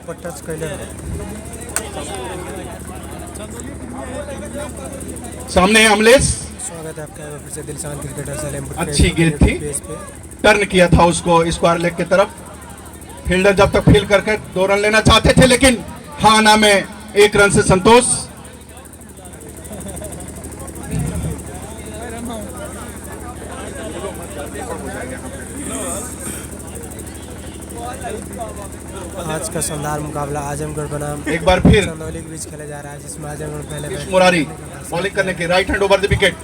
पर टच कैले सामने है अमलेश। स्वागत है आपका फिर से दिलशान क्रिकेटर सलेमपुर। अच्छी गेंद थी, टर्न किया था उसको स्क्वायर लेग की तरफ। फील्डर जब तक फील्ड करके 2 रन लेना चाहते थे, लेकिन हाना में 1 रन से संतोष। आज का शानदार मुकाबला आजमगढ़ बनाम एक बार फिर चंदौली के बीच खेला जा रहा है, जिसमें आजमगढ़ पहले मुरारी बॉलिंग करने के right hand over the wicket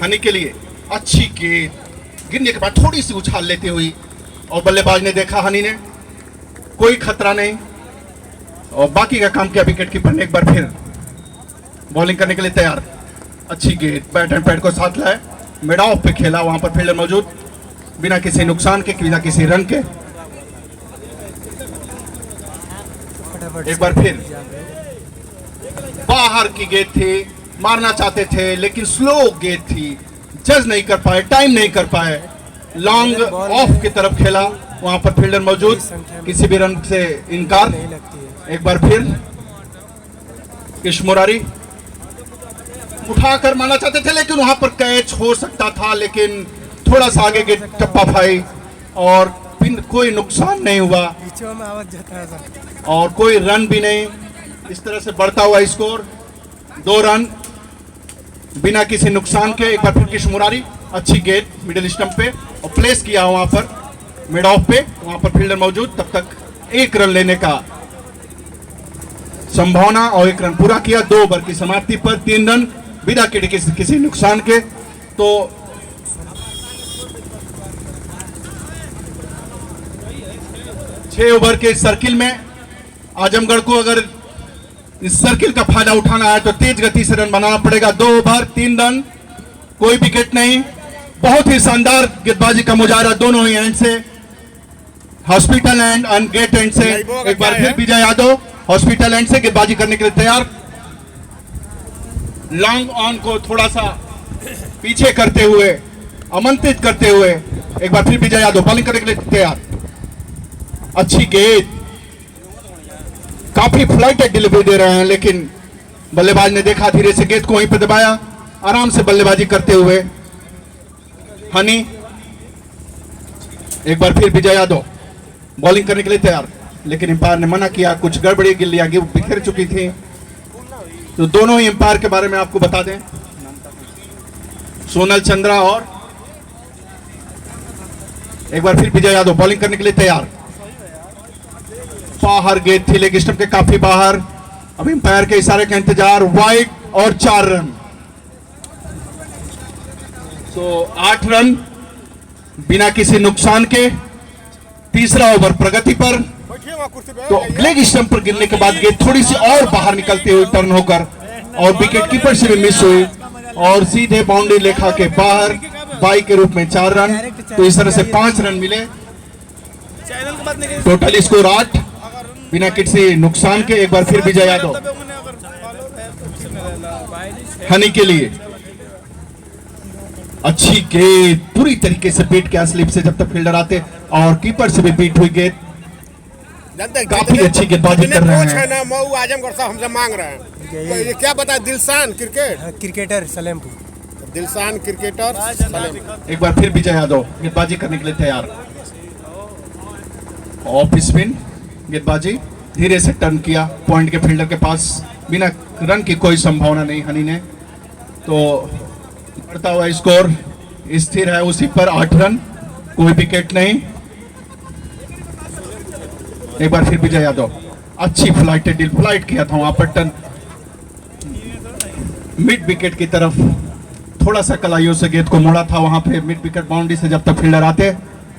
Honey के लिए। अच्छी गेंद गिरने के बाद थोड़ी सी उछाल लेती हुई, और बल्लेबाज ने देखा हनी ने कोई खतरा नहीं, और बाकी का काम किया विकेट कीपर ने। एक बार फिर बॉलिंग करने के लिए तैयार। अच्छी गेंद बैट एंड पैड को साथ लाए, मिड ऑफ पे खेला, वहां पर फील्डर मौजूद, बिना किसी नुकसान के, बिना किसी रन के। एक बार फिर बाहर की गेंद थी, मारना चाहते थे लेकिन स्लो गेंद थी, जज नहीं कर पाए, टाइम नहीं कर पाए, लॉन्ग ऑफ की तरफ खेला, वहां पर फील्डर मौजूद, किसी भी रन से इनकार। एक बार फिर किश मुरारी उठाकर मारना चाहते थे, लेकिन वहां पर कैच हो सकता था, लेकिन थोड़ा सा आगे गेंद टप्पा भाई, और कोई नुकसान नहीं हुआ और कोई रन भी नहीं। इस तरह से बढ़ता हुआ स्कोर 2 रन बिना किसी नुकसान के। एक बार फिर किश मुरारी, अच्छी गेंद मिडिल स्टंप पे और प्लेस किया वहां पर मिड ऑफ पे, वहां पर फील्डर मौजूद, तब तक 1 रन लेने का संभावना, और 1 रन पूरा किया। 2 ओवर की समाप्ति पर 3 रन बिना किसी नुकसान के। तो 6 ओवर के सर्किल में आजमगढ़ को अगर इस सर्किल का फायदा उठाना है तो तेज गति से रन बनाना पड़ेगा। 2 ओवर 3 रन, कोई विकेट नहीं। बहुत ही शानदार गेंदबाजी का मुजाहरा दोनों ही एंड से, हॉस्पिटल एंड और गेट एंड से। एक बार फिर विजय यादव हॉस्पिटल एंड से गेंदबाजी करने के लिए तैयार, लॉन्ग ऑन को थोड़ा सा पीछे करते हुए, आमंत्रित करते हुए। एक बार फिर विजय यादव बॉलिंग करने के लिए तैयार। अच्छी गेंद, काफी फ्लाइटेड डिलीवरी दे रहे हैं, लेकिन बल्लेबाज ने देखा, धीरे से गेंद को वहीं पर दबाया, आराम से बल्लेबाजी करते हुए हनी। एक बार फिर विजय यादव बॉलिंग करने के लिए तैयार, लेकिन अंपायर ने मना किया, कुछ गड़बड़ी, गिल्लियां बिखर चुकी थी। तो दोनों ही अंपायर के बारे में आपको बता दें, सोनल चंद्रा और एक बार फिर विजय यादव बॉलिंग करने के लिए तैयार। बाहर गेंद थी, लेग स्टंप के काफी बाहर। अब अंपायर के इशारे का इंतजार, वाइड और 4 रन। तो 8 रन बिना किसी नुकसान के। तीसरा ओवर प्रगति पर। तो लेग स्टंप पर गिरने के बाद गेंद थोड़ी सी और बाहर निकलती हुई टर्न होकर, और विकेट कीपर से भी मिस हुई, और सीधे बाउंड्री लेखा के बाहर, बाई के रूप में 4 रन। तो इस तरह से 5 रन मिले, टोटल स्कोर 8 बिना किसी नुकसान के। एक बार फिर विजय यादव हनी के लिए। अच्छी गेंद पूरी तरीके से बीट किया स्लिप से, जब तक फील्डर आते, और कीपर से भी बीट हुई गेंद। काफी अच्छी गेंदबाजी कर रहे हैं। मऊ आजमगढ़ साहब हमसे मांग रहे हैं, तो ये क्या बता, दिलशान क्रिकेटर सलेमपुर, दिलशान क्रिकेटर सलेमपुर। एक बार फिर विजय यादव गेंदबाजी करने के लिए तैयार। ऑफ स्पिन गेंदबाजी, धीरे से टर्न किया पॉइंट के फील्डर के पास, बिना रन की कोई संभावना नहीं हनी ने। तो बढ़ता हुआ स्कोर स्थिर है उसी पर, 8 रन, कोई विकेट नहीं। एक बार फिर विजय यादव, अच्छी फ्लाइट किया था वहां पर, टर्न मिड विकेट की तरफ, थोड़ा सा कलाइयों से गेंद को मोड़ा था वहां पे मिड विकेट बाउंड्री से, जब तक फील्डर आते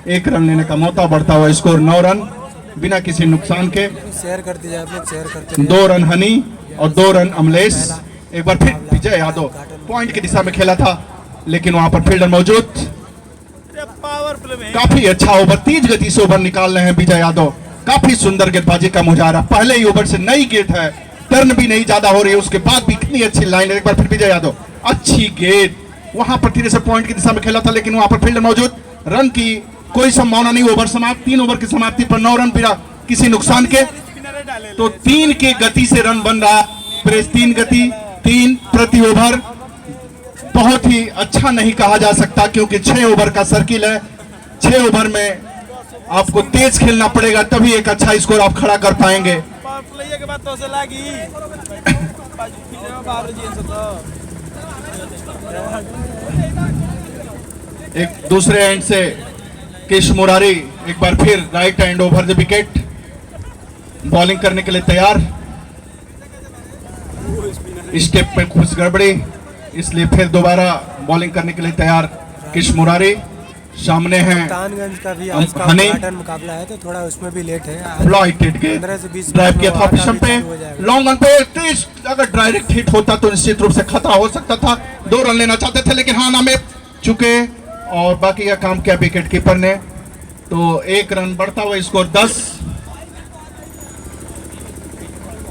1 रन लेने का मौका। बढ़ता हुआ स्कोर 9 रन बिना किसी नुकसान के। शेयर कर दीजिए आप लोग, शेयर करते 2 रन हनी और 2 रन अमलेश। एक बार फिर विजय यादव पॉइंट की दिशा में खेला था, लेकिन वहां पर फील्डर मौजूद। काफी अच्छा ओवर, तेज गति से ओवर निकाल रहे हैं विजय यादव। काफी सुंदर गेंदबाजी का मुजाहरा, पहले ही ओवर से नई गेंद है, टर्न भी नहीं ज्यादा हो रही है, उसके बाद भी कितनी अच्छी लाइन है। एक बार फिर विजय यादव, अच्छी गेंद, वहां पर धीरे से पॉइंट की दिशा में खेला था, लेकिन वहां पर फील्डर मौजूद, रन की कोई संभावना नहीं। ओवर समाप्त, 3 ओवर की समाप्ति पर 9 रन किसी नुकसान के, तो 3 की गति से रन बन रहा। प्रेस 3 गति, 3 प्रति ओवर। बहुत ही अच्छा नहीं कहा जा सकता क्योंकि 6 ओवर का सर्किल है। 6 ओवर में आपको तेज खेलना पड़ेगा, तभी एक अच्छा स्कोर आप खड़ा कर पाएंगे। एक दूसरे एंड से किश मुरारी एक बार फिर right hand over the wicket, bowling करने के लिए तैयार। स्टेप पे कुछ गड़बड़ी, इसलिए फिर दोबारा बॉलिंग करने के लिए तैयार किश मुरारी। सामने है कप्तानगंज का भी आज का हनी। उद्घाटन मुकाबला है तो थोड़ा उसमें भी लेट है। फ्लाइटेड के 15 से 20 ड्राइव किया था मिनट पिछम पे, हो जाएगा। लॉन्ग रन पे तेज, अगर डायरेक्ट हिट होता तो निश्चित रूप से खतरा हो सकता था। 2 रन लेना चाहते थे लेकिन हाँ नामे चुके और बाकी का काम किया विकेट कीपर ने। तो 1 रन बढ़ता हुआ स्कोर 10।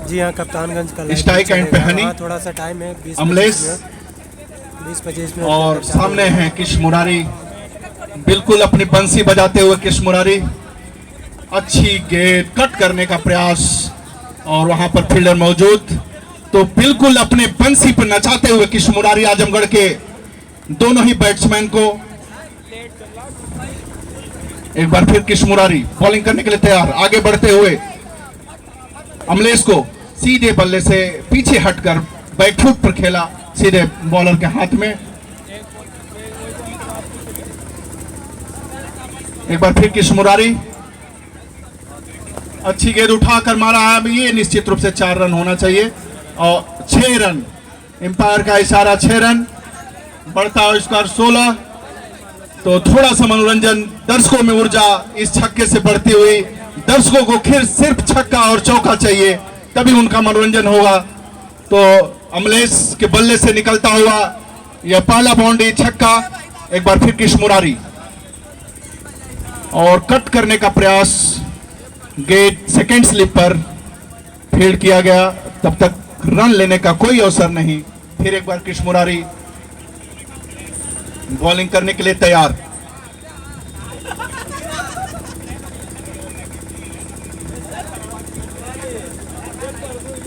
जी हाँ, कप्तानगंज का स्ट्राइक एंड पे हनी, थोड़ा सा टाइम है, 20-25 अमलेश मिनट और सामने है किश मुरारी। बिल्कुल अपनी बंसी बजाते हुए किश मुरारी, अच्छी गेंद कट करने का प्रयास और वहां पर फील्डर मौजूद, तो बिल्कुल अपने बंसी पर नचाते हुए किश मुरारी आजमगढ़ के दोनों ही बैट्समैन को। एक बार फिर किश मुरारी बॉलिंग करने के लिए तैयार, आगे बढ़ते हुए अमलेश को सीधे बल्ले से पीछे हटकर बैकफुट पर खेला, सीधे बॉलर के हाथ में। एक बार फिर किश मुरारी अच्छी गेंद उठाकर मारा है, ये निश्चित रूप से 4 रन होना चाहिए और 6 रन, एम्पायर का इशारा 6 रन, बढ़ता हुआ स्कोर 16। तो थोड़ा सा मनोरंजन, दर्शकों में ऊर्जा इस छक्के से बढ़ती हुई। दर्शकों को फिर सिर्फ छक्का और चौका चाहिए तभी उनका मनोरंजन होगा। तो अमलेश के बल्ले से निकलता हुआ यह पहला बाउंड्री छक्का। एक बार फिर किश मुरारी और कट करने का प्रयास, गेट सेकेंड स्लिप पर फील्ड किया गया, तब तक रन लेने का कोई अवसर नहीं। फिर एक बार किश मुरारी बॉलिंग करने के लिए तैयार।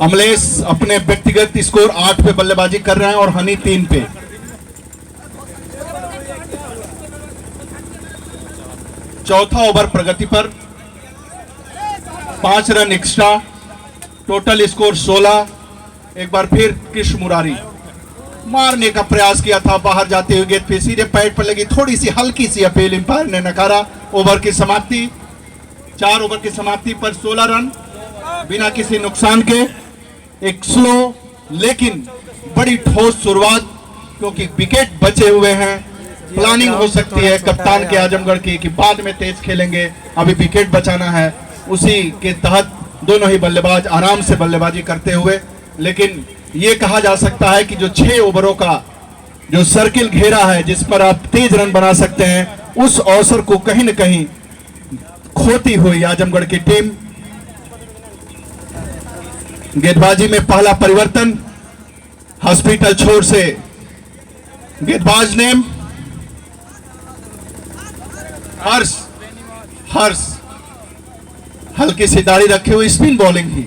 अमलेश अपने व्यक्तिगत स्कोर 8 पे बल्लेबाजी कर रहे हैं और हनी 3 पे। चौथा ओवर प्रगति पर, 5 रन एक्स्ट्रा, टोटल स्कोर 16। एक बार फिर किश मुरारी मारने का प्रयास किया था, बाहर जाते हुए गेंद पे सीधे पैड पर लगी, थोड़ी सी हल्की सी अपील एम्पायर ने नकारा। ओवर की समाप्ति, 4 ओवर की समाप्ति पर 16 रन बिना किसी नुकसान के। एक स्लो लेकिन बड़ी ठोस शुरुआत, क्योंकि विकेट बचे हुए हैं। प्लानिंग हो सकती है कप्तान के आजमगढ़ की कि बाद में तेज खेलेंगे, अभी विकेट बचाना है, उसी के तहत दोनों ही बल्लेबाज आराम से बल्लेबाजी करते हुए। लेकिन ये कहा जा सकता है कि जो 6 ओवरों का जो सर्किल घेरा है जिस पर आप तेज रन बना सकते हैं, उस अवसर को कहीं न कहीं खोती हुई आजमगढ़ की टीम। गेंदबाजी में पहला परिवर्तन, हॉस्पिटल छोर से गेंदबाज नेम हर्ष, हल्की सी दाढ़ी रखे हुए, स्पिन बॉलिंग ही,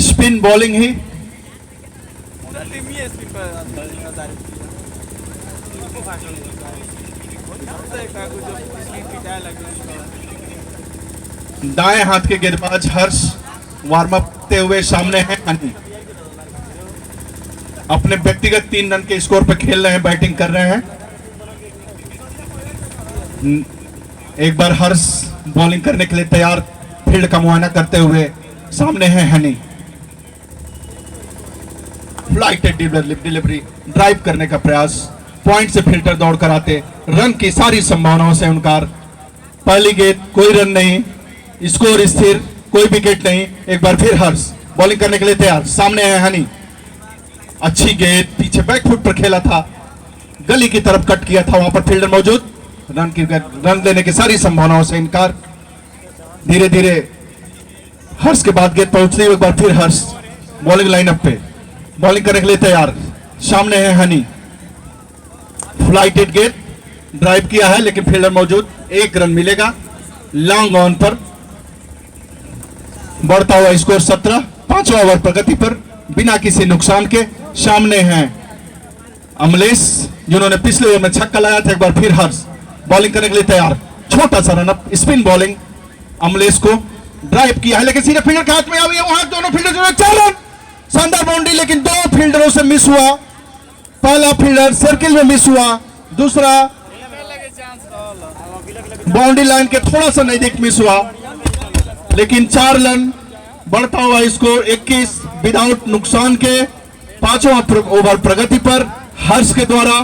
स्पिन बॉलिंग ही। दाएं हाथ के गेंदबाज हर्ष वार्म अप करते हुए सामने हैं हनी, अपने व्यक्तिगत 3 रन के स्कोर पर खेल रहे हैं, बैटिंग कर रहे हैं। एक बार हर्ष बॉलिंग करने के लिए तैयार, फील्ड का मुआयना करते हुए सामने है हनी। फ्लाइटेड डिलीवरी, ड्राइव करने का प्रयास, पॉइंट से फिल्टर दौड़ कर आते, रन की सारी संभावनाओं से इनकार। पहली गेंद कोई रन नहीं, स्कोर स्थिर, कोई विकेट नहीं। एक बार फिर हर्ष बॉलिंग करने के लिए तैयार, सामने है हनी, अच्छी गेंद, पीछे बैकफुट पर खेला था, गली की तरफ कट किया था, वहां पर फील्डर मौजूद, रन लेने की सारी संभावनाओं से इनकार। धीरे धीरे हर्ष के बाद गेंद पहुंचने, एक बार फिर हर्ष बॉलिंग लाइनअप पे बॉलिंग करने के लिए तैयार, सामने है हनी, फ्लाइटेड गेंद, ड्राइव किया है लेकिन फील्डर मौजूद, 1 रन मिलेगा। लॉन्ग ऑन पर बढ़ता हुआ स्कोर 17। 5वां ओवर प्रगति पर बिना किसी नुकसान के। सामने हैं अमलेश जिन्होंने पिछले ओवर में छक्का लगाया था। एक बार फिर हर्ष बॉलिंग करने के लिए तैयार। छोटा सा रनअप स्पिन बॉलिंग अमलेश को ड्राइव किया है लेकिन सीधे फील्डर के हाथ में आई है। वहां दोनों फील्डर जो 4 रन। शानदार बाउंड्री लेकिन 2 फील्डरों से मिस हुआ। पहला फील्डर सर्किल में मिस हुआ, दूसरा बाउंड्री लाइन के थोड़ा सा नजदीक मिस हुआ लेकिन 4 रन। बढ़ता हुआ स्कोर 21 विदाउट नुकसान के। 5वां ओवर प्रगति पर हर्ष के द्वारा।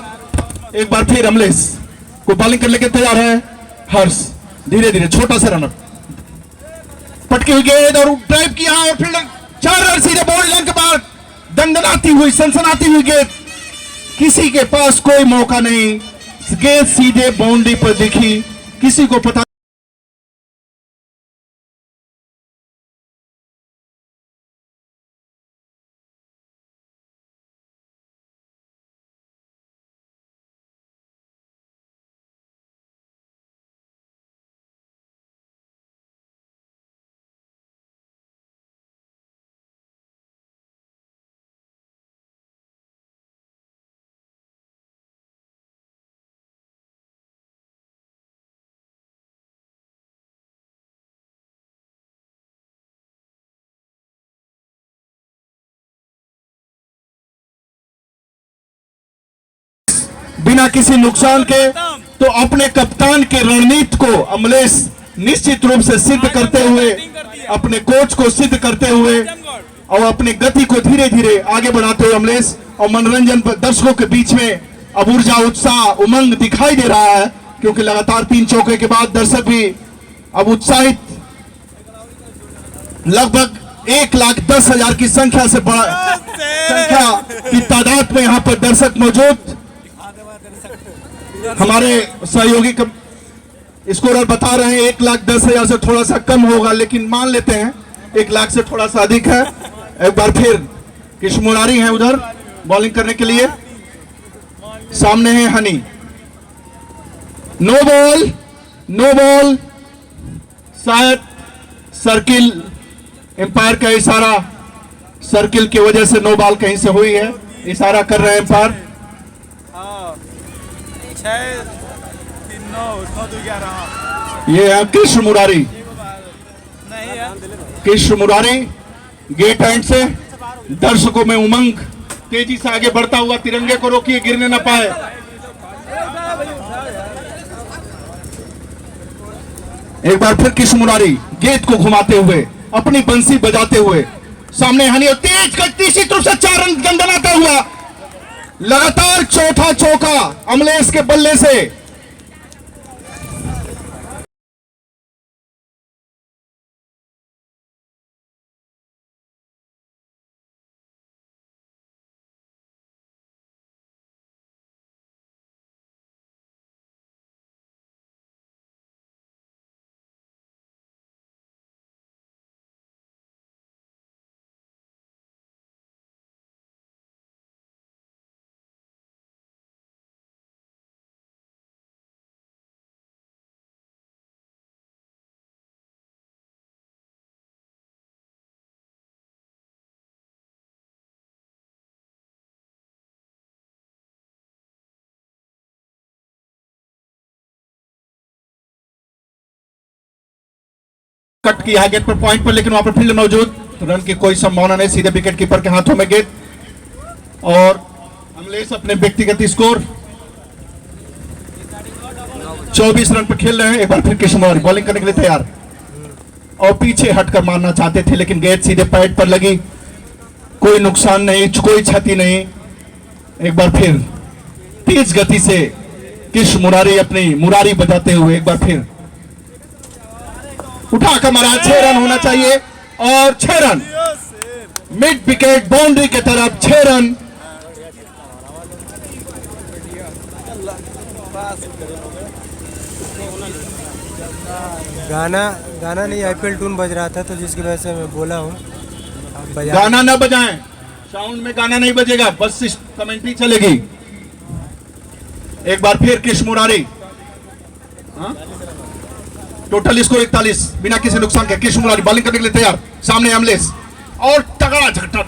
एक बार फिर अमलेश को बॉलिंग करने के तैयार है। हर्ष धीरे धीरे छोटा सा रनअप पटकी हुई गेंद और ड्राइव किया और फील्डर 4 रन सीधे बाउंड्री लाइन के बाद। दंदनाती हुई सनसनाती हुई गेंद, किसी के पास कोई मौका नहीं। गेंद सीधे बाउंड्री पर दिखी, किसी को पता बिना किसी नुकसान के। तो अपने कप्तान के रणनीति को अमलेश निश्चित रूप से सिद्ध करते हुए, अपने कोच को सिद्ध करते हुए और अपनी गति को धीरे धीरे आगे बढ़ाते हुए अमलेश और मनोरंजन पर दर्शकों के बीच में अब ऊर्जा, उत्साह, उमंग दिखाई दे रहा है क्योंकि लगातार 3 चौके के बाद दर्शक भी अब उत्साहित। लगभग 1,10,000 की संख्या से बड़ा संख्या की तादाद में यहाँ पर दर्शक मौजूद। हमारे सहयोगी स्कोरर बता रहे हैं 1,10,000 से थोड़ा सा कम होगा लेकिन मान लेते हैं 1 लाख से थोड़ा सा अधिक है। एक बार फिर कृष्ण मुरारी हैं उधर बॉलिंग करने के लिए। सामने है हनी। No ball. शायद सर्किल, एम्पायर का इशारा, सर्किल की वजह से नो बॉल कहीं से हुई है, इशारा कर रहे हैं एम्पायर। ये है कृष्ण मुरारी। कृष्ण मुरारी गेट एंड से दर्शकों में उमंग, तेजी से आगे बढ़ता हुआ। तिरंगे को रोकिए, गिरने न पाए। एक बार फिर कृष्ण मुरारी गेट को घुमाते हुए, अपनी बंसी बजाते हुए। सामने हनी और तेज गति से 4 रन गंदनाता हुआ। लगातार चौथा चौका अमलेश के बल्ले से। कट किया है गेट पर पॉइंट पर लेकिन वहां पर फील्ड मौजूद। रन की कोई संभावना नहीं, सीधे विकेट कीपर के हाथों में गेट। और अमलेश अपने व्यक्तिगत स्कोर 24 रन पर खेल रहे हैं। एक बार फिर कृष्ण मुरारी बॉलिंग करने के लिए तैयार और पीछे हटकर मारना चाहते थे लेकिन गेंद सीधे पैड पर लगी। कोई नुकसान नहीं, कोई क्षति नहीं। एक बार फिर तेज गति से कृष्ण मुरारी अपनी मुरारी बजाते हुए एक बार फिर उठाकर मारा। 6 रन होना चाहिए और 6 रन मिड विकेट बाउंड्री की तरफ 6 रन। गाना नहीं, आईपीएल टून बज रहा था तो जिसकी वजह से मैं बोला हूँ। गाना ना बजाएं, साउंड में गाना नहीं बजेगा, बस कमेंट्री चलेगी। एक बार फिर कृष्ण मुरारी टोटल स्कोर 41 बिना किसी नुकसान के। किश मुरारी बॉलिंग करने के लिए तैयार, सामने अमलेश और तगड़ा झटका,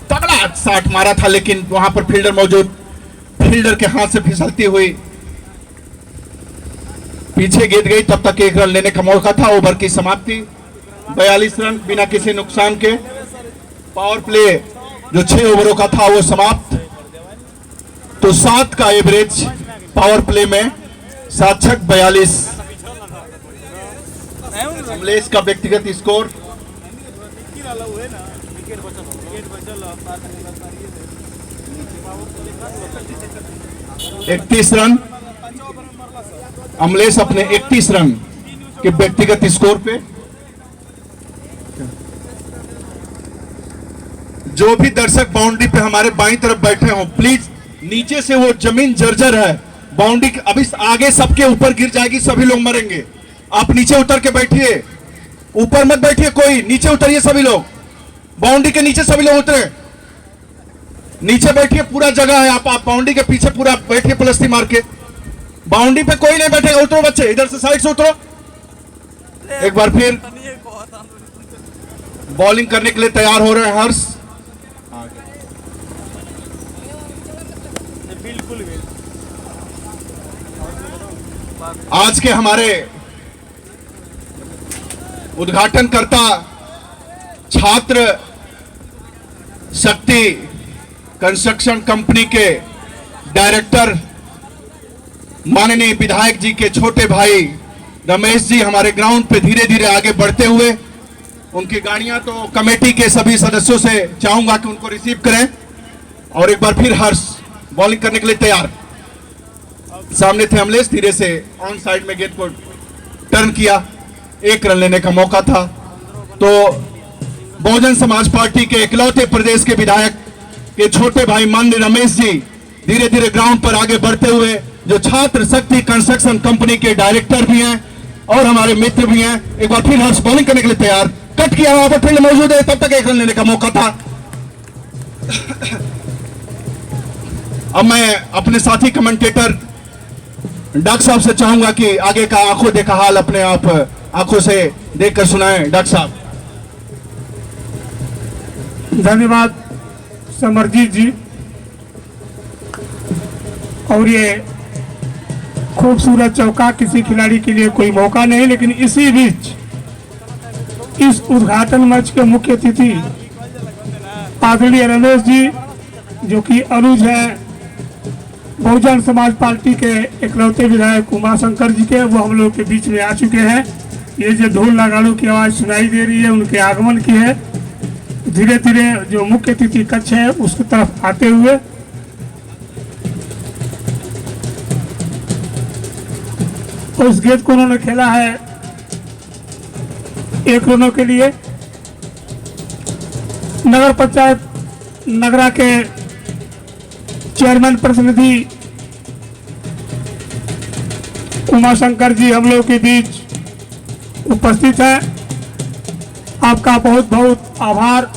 तगड़ा शॉट मारा था, लेकिन वहां पर फील्डर मौजूद, फील्डर के हाथ से फिसलती हुई पीछे गेंद गई। तब तक 1 रन लेने का मौका था। ओवर की समाप्ति 42 रन बिना किसी नुकसान के। पावर प्ले जो 6 ओवरों का था वो समाप्त। तो 7 का एवरेज पावर प्ले में, 7 छक 42। अमलेश का व्यक्तिगत स्कोर 31 रन। अमलेश अपने 31 रन के व्यक्तिगत स्कोर पे। जो भी दर्शक बाउंड्री पे हमारे बाईं तरफ बैठे हो, प्लीज नीचे से, वो जमीन जर्जर है, बाउंड्री अभी आगे सबके ऊपर गिर जाएगी, सभी लोग मरेंगे। आप नीचे उतर के बैठिए, ऊपर मत बैठिए, कोई नीचे उतरिए, सभी लोग बाउंड्री के नीचे सभी लोग उतरे, नीचे बैठिए, पूरा जगह है। आप बाउंड्री के पीछे पूरा बैठिए प्लस्ती मार के। बाउंड्री पे कोई नहीं बैठेगा, उतरो बच्चे, इधर से साइड से उतरो। एक बार फिर बॉलिंग करने के लिए तैयार हो रहे हैं हर्ष। आज के हमारे उद्घाटनकर्ता छात्र शक्ति कंस्ट्रक्शन कंपनी के डायरेक्टर माननीय विधायक जी के छोटे भाई रमेश जी हमारे ग्राउंड पे धीरे धीरे आगे बढ़ते हुए, उनकी गाड़ियां तो कमेटी के सभी सदस्यों से चाहूंगा कि उनको रिसीव करें। और एक बार फिर हर्ष बॉलिंग करने के लिए तैयार। सामने थे अमलेश, धीरे से ऑन साइड में गेंद को टर्न किया, 1 रन लेने का मौका था। तो बहुजन समाज पार्टी के इकलौते प्रदेश के विधायक के छोटे भाई माननीय रमेश जी धीरे धीरे ग्राउंड पर आगे बढ़ते हुए, जो छात्र शक्ति कंस्ट्रक्शन कंपनी के डायरेक्टर भी हैं और हमारे मित्र भी हैं। एक बार फिर हर्ष बॉलिंग करने के लिए तैयार, कट किया, वहां पर फील्ड मौजूद है, तब तक 1 रन लेने का मौका था। अब मैं अपने साथी कमेंटेटर डॉक्टर साहब से चाहूंगा कि आगे का आंखों देखा हाल अपने आप आंखों से देखकर सुनाएं। डॉक्टर साहब। धन्यवाद समरजीत जी। और ये खूबसूरत चौका किसी खिलाड़ी के लिए कोई मौका नहीं, लेकिन इसी बीच इस उद्घाटन मंच के मुख्य अतिथि आदरणीय रमेश जी, जो कि अनुज है बहुजन समाज पार्टी के इकलौते विधायक उमाशंकर जी के, वो हम लोग के बीच में आ चुके हैं। ये जो ढोल नगाड़ों की आवाज़ सुनाई दे रही है, उनके आगमन की है। धीरे धीरे जो मुख्य अतिथि कक्ष है उसकी तरफ आते हुए उस गेंद को उन्होंने खेला है 1 रनों के लिए। नगर पंचायत नगरा के चेयरमैन प्रतिनिधि उमाशंकर जी हम लोग के बीच उपस्थित है। आपका बहुत बहुत आभार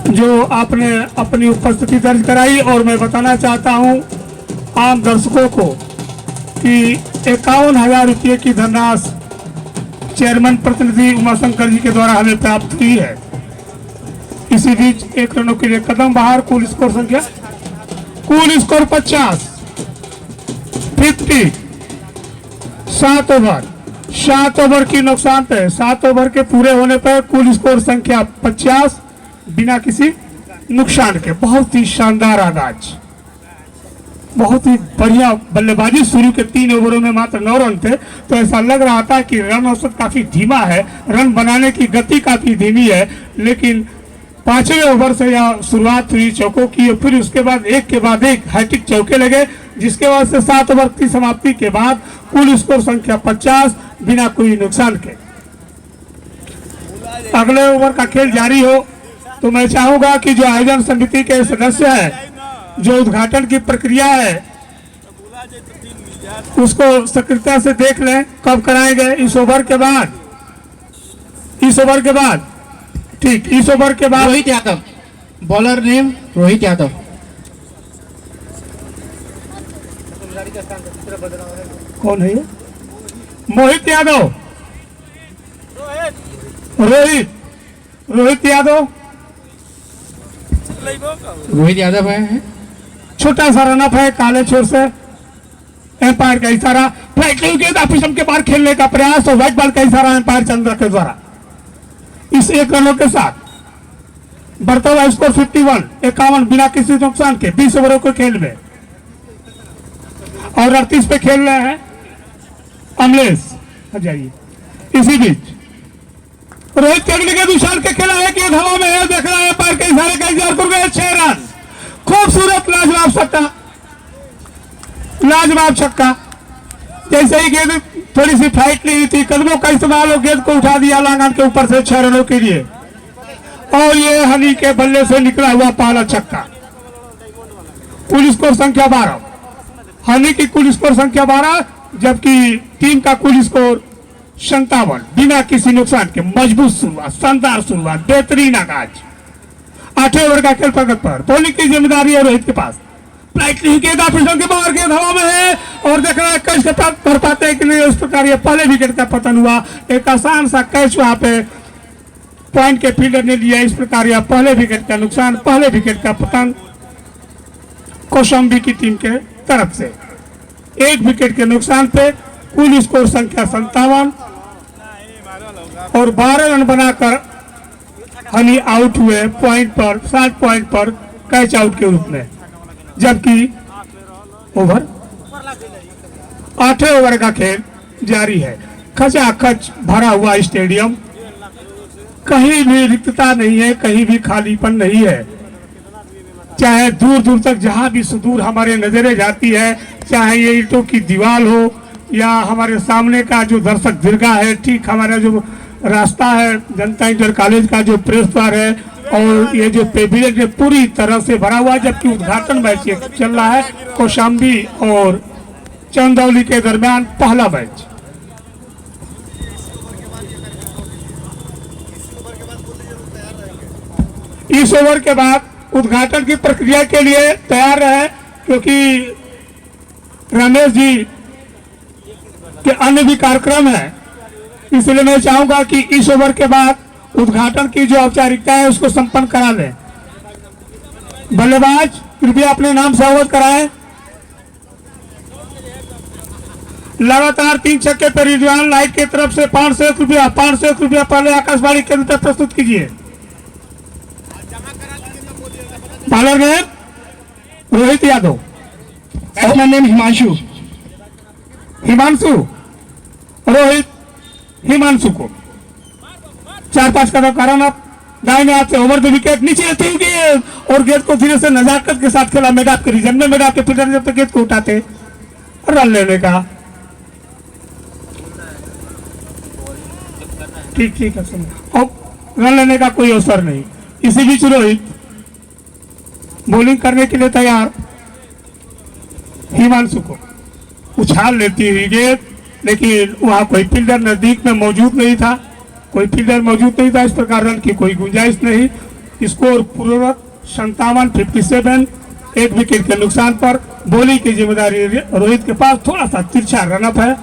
जो आपने अपनी उपस्थिति दर्ज कराई। और मैं बताना चाहता हूं आम दर्शकों को कि 51,000 रुपये की धनराशि चेयरमैन प्रतिनिधि उमाशंकर जी के द्वारा हमें प्राप्त हुई है। इसी बीच 1 रनों के लिए कदम बाहर। कुल स्कोर संख्या, कुल स्कोर 50, 7 ओवर की नुकसान पे, 7 ओवर के पूरे होने पर कुल स्कोर संख्या 50 बिना किसी नुकसान के। बहुत ही शानदार आगाज, बहुत ही बढ़िया बल्लेबाजी। शुरू के 3 ओवरों में मात्र 9 रन थे, तो ऐसा लग रहा था कि रन औसत काफी धीमा है, रन बनाने की गति काफी धीमी है। लेकिन 5वें ओवर से यह शुरुआत हुई चौकों की, और फिर उसके बाद एक के बाद एक हैट्रिक चौके लगे, जिसके बाद से 7 ओवर की समाप्ति के बाद कुल स्कोर संख्या 50 बिना कोई नुकसान के। अगले ओवर का खेल जारी हो तो मैं चाहूंगा कि जो आयोजन समिति के सदस्य हैं, जो उद्घाटन की प्रक्रिया है उसको सक्रियता से देख लें, कब कराएंगे। इस ओवर के बाद, इस ओवर के बाद, ठीक, इस ओवर के बाद रोहित यादव, बॉलर नेम रोहित यादव। कौन है ये? मोहित यादव, रोहित यादव, रोहित यादव है। छोटा सा रनअप है काले छोर से। एम्पायर का इशारा, फ्लाइट गेंद ऑफ स्टंप के बाहर खेलने का प्रयास और व्हाइट बॉल का इशारा एम्पायर चंद्र के द्वारा। इस 1 रनों के साथ बढ़ता हुआ स्कोर 51, 51 बिना किसी नुकसान के 20 ओवरों के खेल में। और 38 पे खेल रहे हैं अमलेश। आ जाइए। इसी बीच रोहित के अगले के निशान के खेला है कि हवा में है, देख रहा है एम्पायर के इशारे का इंतजार कर गए। 6 रन, खूबसूरत लाजवाब छक्का, लाजवाब छक्का। जैसे ही गेंद थोड़ी सी फ्लाइट ली थी, कदमों का इस्तेमाल और गेंद को उठा दिया लांगन के ऊपर से 6 रनों के लिए। और ये हनी के बल्ले से निकला हुआ पहला छक्का। कुल स्कोर संख्या 12, हनी की कुल स्कोर संख्या 12, जबकि टीम का कुल स्कोर 57 बिना किसी नुकसान के। मजबूत शुरुआत, शानदार शुरुआत, बेहतरीन आगाज। 8वें ओवर का खेल प्रगति पर। बॉलिंग की जिम्मेदारी है रोहित के पास। फ्लाइटली गेंद ऑफ स्टंप के बाहर, गेंद हवा में है और देख रहा है कैच के प्राप्त कर पाते हैं कि नहीं। उस प्रकार ये पहले विकेट का पतन हुआ। एक आसान सा कैच वहां पे पॉइंट के फील्डर ने लिया। इस प्रकार यह पहले विकेट का नुकसान, पहले विकेट का पतन कौशाम्बी की टीम के तरफ से। 1 विकेट के नुकसान पे कुल स्कोर संख्या 57 और 12 रन बनाकर हनी आउट हुए पॉइंट पर, 60 पॉइंट पर कैच आउट के रूप में। जबकि ओवर 8वें ओवर का खेल जारी है। खचाखच भरा हुआ स्टेडियम, कहीं भी रिक्तता नहीं है, कहीं भी खालीपन नहीं है। चाहे दूर दूर तक जहां भी सुदूर हमारे नजरें जाती है, चाहे ये ईंटों की दीवार हो या हमारे सामने का जो दर्शक दीर्घा है, ठीक हमारा जो रास्ता है जनता इंटर कॉलेज का जो प्रेस द्वार है, और ये जो पेविलियन है पूरी तरह से भरा हुआ है। जबकि उद्घाटन मैच ये चल रहा है कौशाम्बी और चंदौली के दरमियान, पहला मैच। इस ओवर के बाद उद्घाटन की प्रक्रिया के लिए तैयार रहे, क्योंकि रमेश जी के अन्य भी कार्यक्रम है। इसलिए मैं चाहूंगा कि इस ओवर के बाद उद्घाटन की जो औपचारिकता है उसको संपन्न करा लें। बल्लेबाज कृपया अपने नाम से अवगत कराएं। लगातार 3 छक्के पर रिजवान लाइट की तरफ से 501 रुपया, 501 रुपया पहले आकाशवाणी केंद्र तक प्रस्तुत कीजिए। Bowler name Rohit Yadav, batsman name Himanshu. Himanshu, Rohit Himanshu को 4-5 कदम का रन अप, दाहिने हाथ से ओवर द विकेट, नीचे लेती गेंद और गेंद को धीरे से नजाकत के साथ खेला मैदान के रीजन में। मैदान के फील्डर जब तक गेंद को उठाते रन लेने का। ठीक है सुनो, अब रन लेने का कोई अवसर नहीं। इसी बीच रोहित बॉलिंग करने के लिए तैयार। हिमांशु को उछाल लेती हुई गेंद, लेकिन वहां कोई फील्डर नजदीक में मौजूद नहीं था, कोई फील्डर मौजूद नहीं था। इस प्रकार रन की कोई गुंजाइश नहीं। स्कोर पूर्वक 57, 57, 1 विकेट के नुकसान पर। बॉलिंग की जिम्मेदारी रोहित के पास। थोड़ा सा तिरछा रनअप है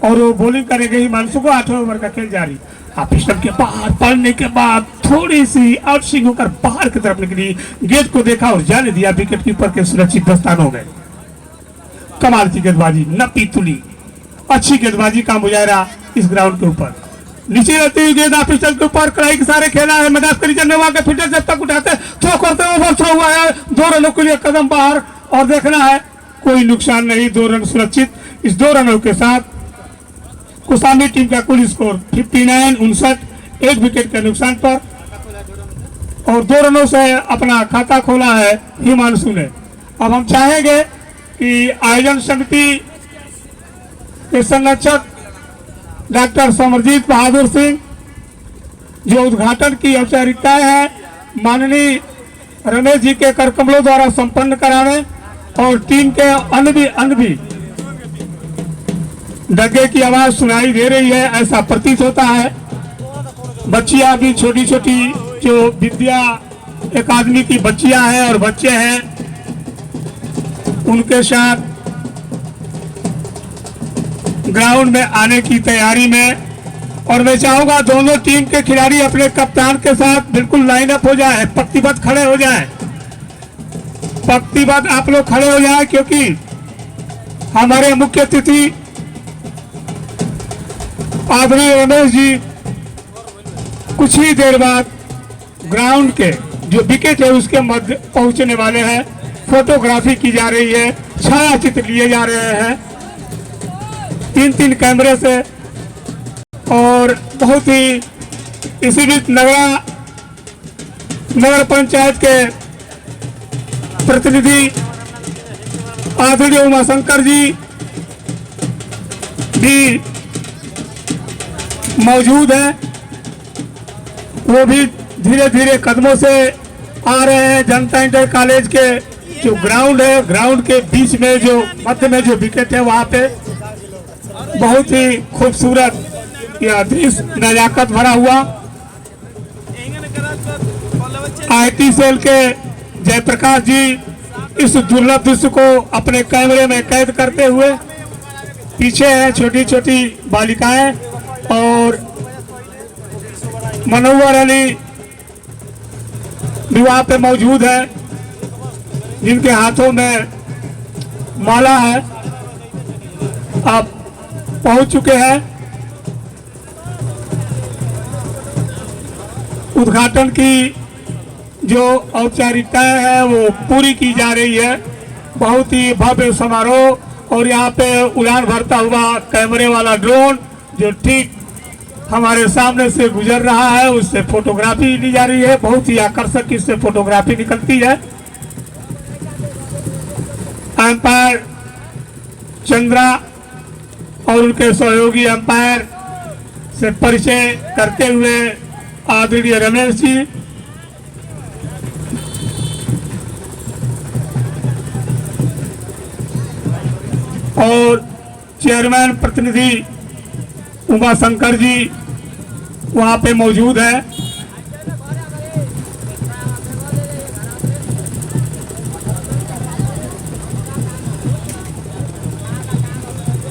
और वो बॉलिंग करेंगे हिमांशु को। 8वें ओवर का खेल जारी। आप स्टंप के बाहर पड़ने के बाद थोड़ी सी आउट स्विंग होकर बाहर की तरफ निकली, गेंद को देखा और जाने दिया। विकेट कीपर के सुरक्षित दस्तान हो गए। कमाल की गेंदबाजी, नपी तुली, अच्छी गेंदबाजी का मुजाहरा इस ग्राउंड के ऊपर। नीचे रहती हुई गेंद ऑफ स्टंप के ऊपर कड़ाई के सारे खेला है। मैदान के रीजन में वहां के फील्डर जब तक उठाते थ्रो करते ओवर थ्रो हुआ है। 2 रनों के लिए कदम बाहर और देखना है कोई नुकसान नहीं, 2 रन सुरक्षित। इस 2 रनों के साथ कौशाम्बी टीम का कुल स्कोर 59, 59, 1 विकेट के नुकसान पर और 2 रनों से अपना खाता खोला है हिमांशु ने। अब हम चाहेंगे कि आयोजन समिति के संरक्षक डॉक्टर समरजीत बहादुर सिंह जो उद्घाटन की औपचारिकताएं हैं माननीय रमेश जी के करकमलों द्वारा संपन्न करावें और टीम के अन्य भी डगे की आवाज सुनाई दे रही है, ऐसा प्रतीत होता है। बच्चियां भी छोटी छोटी जो विद्या अकादमी की बच्चियां हैं और बच्चे हैं उनके साथ ग्राउंड में आने की तैयारी में। और मैं चाहूंगा दोनों टीम के खिलाड़ी अपने कप्तान के साथ बिल्कुल लाइन अप हो जाए, पंक्तिबद्ध खड़े हो जाए, पंक्तिबद्ध आप लोग खड़े हो जाए, क्योंकि हमारे मुख्य अतिथि आदरणीय रमेश जी कुछ ही देर बाद ग्राउंड के जो विकेट है उसके मध्य पहुंचने वाले हैं। फोटोग्राफी की जा रही है, छाया चित्र लिए जा रहे हैं 3-3 कैमरे से। और बहुत ही इसी बीच नगर पंचायत के प्रतिनिधि आदरणीय उमाशंकर जी भी मौजूद हैं, वो भी धीरे धीरे कदमों से आ रहे हैं। जनता इंटर कॉलेज के जो ग्राउंड है, ग्राउंड के बीच में जो मध्य में जो विकेट है वहाँ पे बहुत ही खूबसूरत यह दृश्य नजाकत भरा हुआ। आईटी सेल के जयप्रकाश जी इस दुर्लभ दृश्य को अपने कैमरे में कैद करते हुए, पीछे है छोटी छोटी बालिकाएं और मनोवर अली विवाह पे मौजूद है, जिनके हाथों में माला है। आप पहुंच चुके हैं। उद्घाटन की जो औपचारिकताएं हैं वो पूरी की जा रही है। बहुत ही भव्य समारोह। और यहाँ पे उड़ान भरता हुआ कैमरे वाला ड्रोन जो ठीक हमारे सामने से गुजर रहा है, उससे फोटोग्राफी ली जा रही है। बहुत ही आकर्षक इससे फोटोग्राफी निकलती है। अंपायर चंद्रा और उनके सहयोगी अंपायर से परिचय करते हुए आदरणीय रमेश जी, और चेयरमैन प्रतिनिधि उमाशंकर जी वहां पे मौजूद है।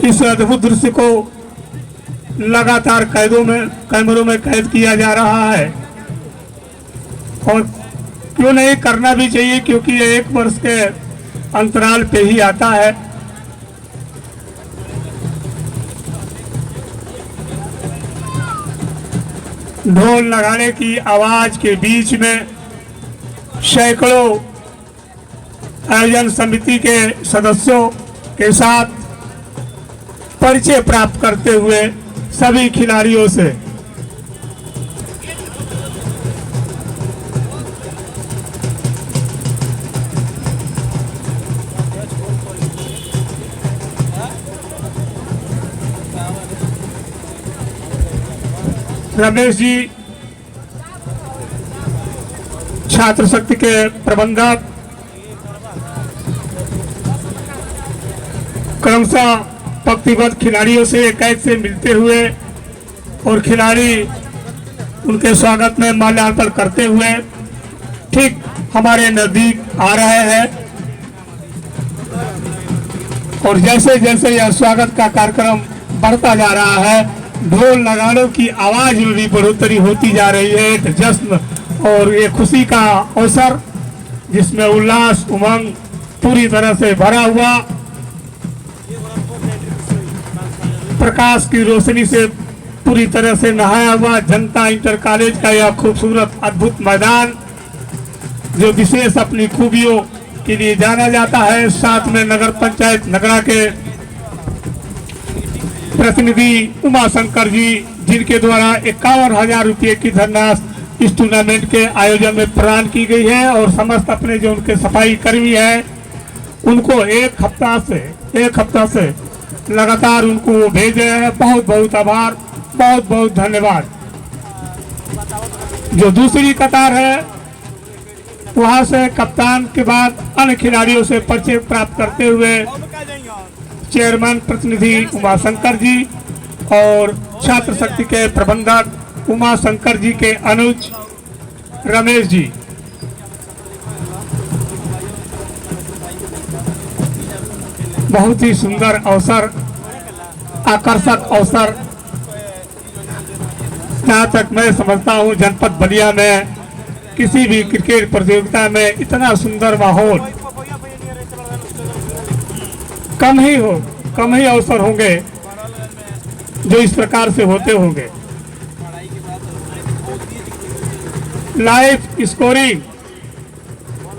इस अद्भुत दृश्य को लगातार कैमरों में कैद किया जा रहा है, और क्यों नहीं करना भी चाहिए, क्योंकि ये 1 वर्ष के अंतराल पे ही आता है। ढोल नगाड़े की आवाज के बीच में सैकड़ों आयोजन समिति के सदस्यों के साथ परिचय प्राप्त करते हुए सभी खिलाड़ियों से रमेश जी छात्र शक्ति के प्रबंधक क्रमशः पंक्तिबद्ध खिलाड़ियों से कैद से मिलते हुए और खिलाड़ी उनके स्वागत में माल्यार्पण करते हुए ठीक हमारे नजदीक आ रहे हैं। और जैसे जैसे यह स्वागत का कार्यक्रम बढ़ता जा रहा है, ढोल नगाड़ों की आवाज में भी बढ़ोतरी होती जा रही है। एक जश्न और ये खुशी का अवसर जिसमें उल्लास उमंग पूरी तरह से भरा हुआ, प्रकाश की रोशनी से पूरी तरह से नहाया हुआ जनता इंटर कॉलेज का यह खूबसूरत अद्भुत मैदान जो विशेष अपनी खूबियों के लिए जाना जाता है। साथ में नगर पंचायत नगरा के प्रतिनिधि उमाशंकर जी, जिनके द्वारा 51,000 रुपये की धनराशि इस टूर्नामेंट के आयोजन में प्रदान की गई है। और समस्त अपने जो उनके सफाई कर्मी हैं उनको एक हफ्ता से लगातार उनको वो भेज रहे हैं। बहुत बहुत आभार, बहुत बहुत धन्यवाद। जो दूसरी कतार है वहां से कप्तान के बाद अन्य खिलाड़ियों से परिचय प्राप्त करते हुए चेयरमैन प्रतिनिधि उमाशंकर जी और छात्र शक्ति के प्रबंधक उमाशंकर जी के अनुज रमेश जी। बहुत ही सुंदर अवसर आकर्षक अवसर जहाँ तक मैं समझता हूँ जनपद बलिया में किसी भी क्रिकेट प्रतियोगिता में इतना सुंदर माहौल कम ही अवसर होंगे जो इस प्रकार से होते होंगे। लाइव स्कोरिंग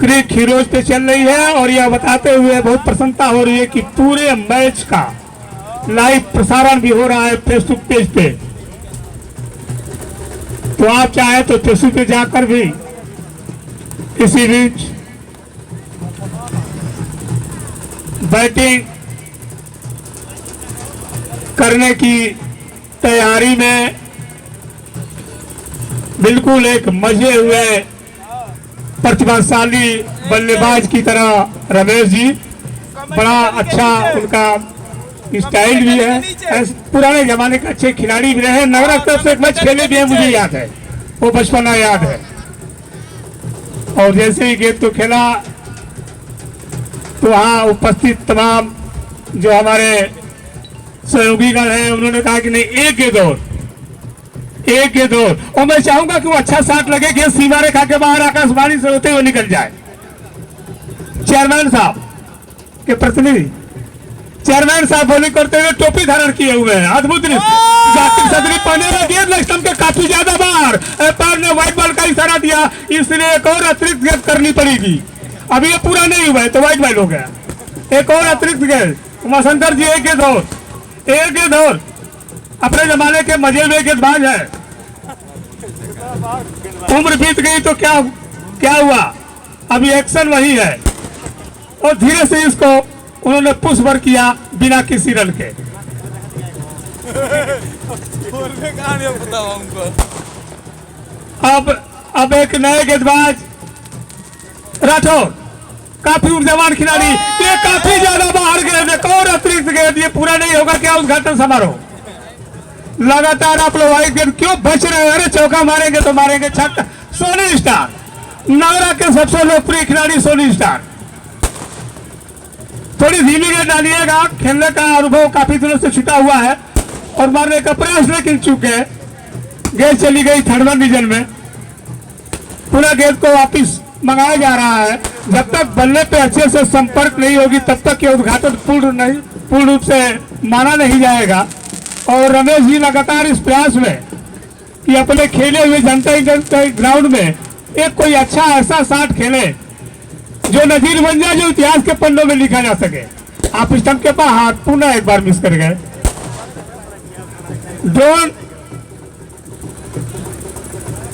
क्रिक हीरोज पे चल रही है और यह बताते हुए बहुत प्रसन्नता हो रही है कि पूरे मैच का लाइव प्रसारण भी हो रहा है फेसबुक पेज पे। तो आप चाहे तो फेसबुक पे जाकर भी इसी बीच बैटिंग करने की तैयारी में बिल्कुल एक मजे हुए प्रतिभाशाली बल्लेबाज की तरह रमेश जी, बड़ा अच्छा उनका स्टाइल भी है, पुराने जमाने के अच्छे खिलाड़ी भी रहे। नगरा तरफ से एक मैच खेले भी है, मुझे याद है, वो बचपना याद है। और जैसे ही गेंद को खेला तो वहाँ उपस्थित तमाम जो हमारे सहयोगीगण हैं उन्होंने कहा कि नहीं एक गेंद और मैं चाहूंगा कि वो अच्छा शॉट लगे, गेंद सीमा रेखा के बाहर आकाशवाणी से होते हुए निकल जाए। चेयरमैन साहब के प्रतिनिधि चेयरमैन साहब बॉलिंग करते हुए टोपी धारण किए हुए हैं, अद्भुत जाकिर सदरी पाने में गेंद स्टंप के काफी ज्यादा बाहर, एम्पायर ने व्हाइट बॉल का इशारा दिया, इसलिए एक और अतिरिक्त गेंद करनी पड़ेगी। अभी ये पूरा नहीं हुआ है तो व्हाइट बॉल हो गया, एक और अतिरिक्त गेंद। उमाशंकर जी एक गेंद और अपने जमाने के मजे में गेंदबाज है। उम्र बीत गई तो क्या हुआ, अभी एक्शन वही है और धीरे से इसको उन्होंने पुश वर किया बिना किसी रन के। अब एक नए गेंदबाज राठौर, काफी ऊर्जावान खिलाड़ी, ये काफी ज्यादा बाहर गेंद और अतिरिक्त गेंद, ये पूरा नहीं होगा क्या उद्घाटन समारोह। लगातार आप लोग वाइट गेंद क्यों बच रहे हैं? अरे चौका मारेंगे तो मारेंगे छक्का। सोनी स्टार, नगरा के सबसे लोकप्रिय खिलाड़ी सोनी स्टार, थोड़ी धीमी गेंद डालिएगा, खेलने का अनुभव काफी दिनों से छुटा हुआ है और मारने का प्रयास लेकिन चूके गेंद चली गई थर्ड डिवीजन में। पूरा गेंद को वापिस मंगाया जा रहा है। जब तक बल्ले पे अच्छे से संपर्क नहीं होगी तब तक ये उद्घाटन पूर्ण रूप से माना नहीं जाएगा। और रमेश जी लगातार इस प्रयास में कि अपने खेले हुए जनता ग्राउंड में एक कोई अच्छा ऐसा शॉट खेले जो नजीर बन जाए, जो इतिहास के पन्नों में लिखा जा सके। आप स्टंप के पास हाथ पुनः एक बार मिस कर गए। ड्रोन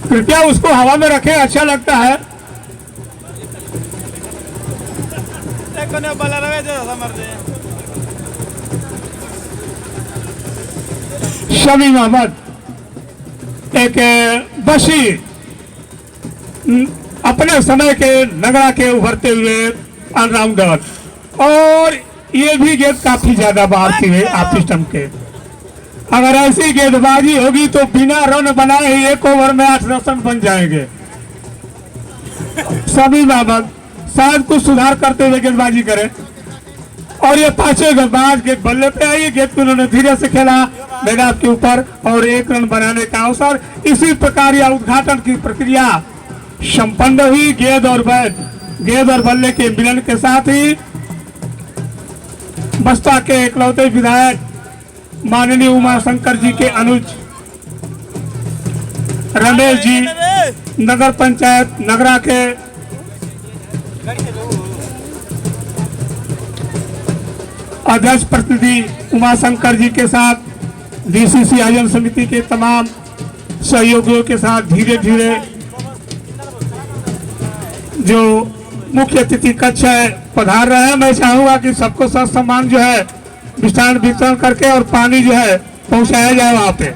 कृपया उसको हवा में रखें, अच्छा लगता है। शमी मोहम्मद एक बशीर, अपने समय के नगरा के उभरते हुए ऑलराउंडर, और ये भी गेंद काफी ज्यादा बाहर थी आप स्टंप के। अगर ऐसी गेंदबाजी होगी तो बिना रन बनाए ही एक ओवर में 8 रन बन जाएंगे। शमी मोहम्मद शायद कुछ सुधार करते हुए गेंदबाजी करें। और ये पांचों गेंदबाज गेंद बल्ले पे आई, गेंद को उन्होंने धीरे से खेला मैदान के ऊपर और 1 रन बनाने का अवसर। इसी प्रकार यह उद्घाटन की प्रक्रिया संपन्न हुई। गेंद और बल्ले के मिलन के साथ ही बस्ता के इकलौते विधायक माननीय उमाशंकर जी के अनुज रमेश जी, नगर पंचायत नगरा के अध्यक्ष प्रतिनिधि उमाशंकर जी के साथ डीसीसी आयोजन समिति के तमाम सहयोगियों के साथ धीरे धीरे जो मुख्य अतिथि कक्ष है पधार रहे हैं। मैं चाहूंगा कि सबको सर सम्मान जो है मिष्ठान वितरण करके और पानी जो है पहुंचाया जाए वहां पे।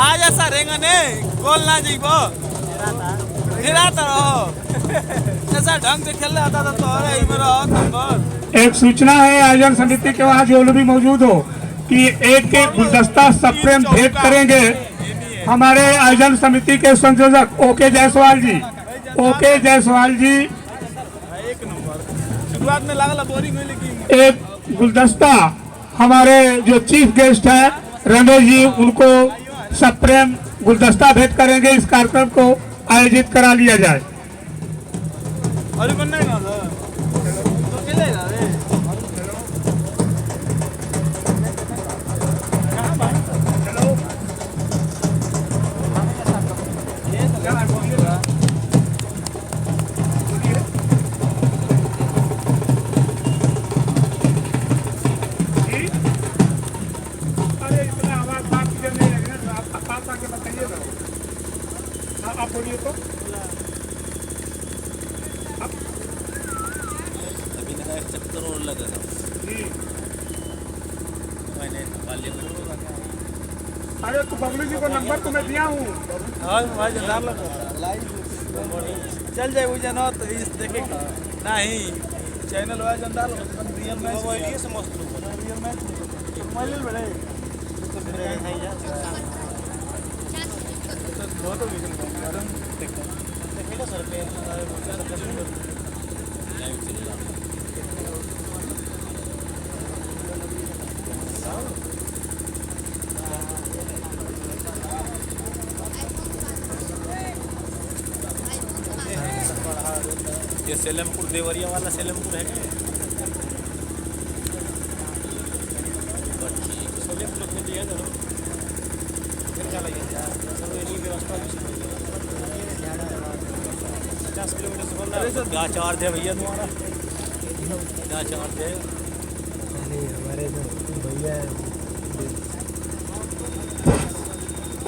आज ऐसा रहेगा नहीं, गोल ना जीबो निराता रहो ऐसा ढंग से खेलने आता था तो एक सूचना है आयोजन समिति के वहाँ जो भी मौजूद हो, कि एक एक गुलदस्ता सप्रेम भेंट करेंगे हमारे आयोजन समिति के संयोजक ओके जायसवाल जी। ओके जायसवाल जी शुरुआत में लागला बोरिंग हुई, लेकिन एक गुलदस्ता हमारे जो चीफ गेस्ट है रमेश जी, उनको सप्रेम गुलदस्ता भेंट करेंगे। इस कार्यक्रम को आयोजित करा लिया जाए। अरे बनना ना तो चलेगा रे। अरे इतना आवाज बात करने लगे ना, आप पास आके बताइए ना। आप बोलिए तो अरे तो बबलू जी को नंबर तो मैं दिया हूँ। हाँ भाई जनाब चल जाए वो जना तो इस देखे नहीं चैनल वाला जनता रियल मैच ये समझ लो रियल मैच मोबाइल बड़े तो मेरे है यार बहुत हो गया देखो सर पे ये सेलमपुर देवरिया वाला सेलमपुर है क्या? सेलमपुर को दिया जरूर फिर क्या लगेगा सब ये व्यवस्था 50 किलोमीटर से बोल रहा है क्या चार्ज है भैया तुम्हारा? क्या चार्ज है? नहीं हमारे जो भैया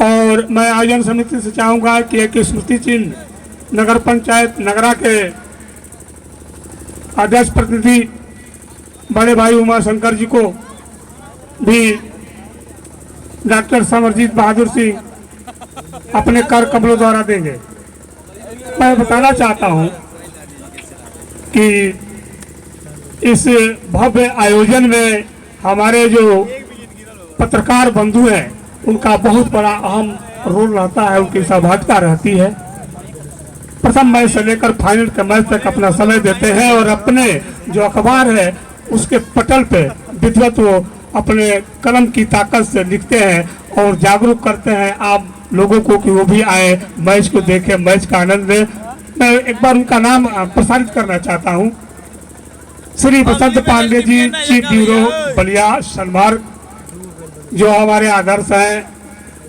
और मैं आयोजन समिति से चाहूँगा कि एक स्मृति चिन्ह नगर पंचायत नगरा के अध्यक्ष प्रतिनिधि बड़े भाई उमाशंकर जी को भी डॉक्टर समरजीत बहादुर सिंह अपने कर कमलों द्वारा देंगे। मैं बताना चाहता हूं कि इस भव्य आयोजन में हमारे जो पत्रकार बंधु हैं उनका बहुत बड़ा अहम रोल रहता है, उनकी सहभागिता रहती है। प्रथम मैच से लेकर फाइनल के मैच तक अपना समय देते हैं और अपने जो अखबार है उसके पटल पे विधिवत वो अपने कलम की ताकत से लिखते हैं और जागरूक करते हैं आप लोगों को कि वो भी आए, मैच को देखें, मैच का आनंद लें। मैं एक बार उनका नाम प्रसारित करना चाहता हूं। श्री बसंत पांडे जी, चीफ ब्यूरो बलिया सनमार्ग, जो हमारे आदर्श हैं,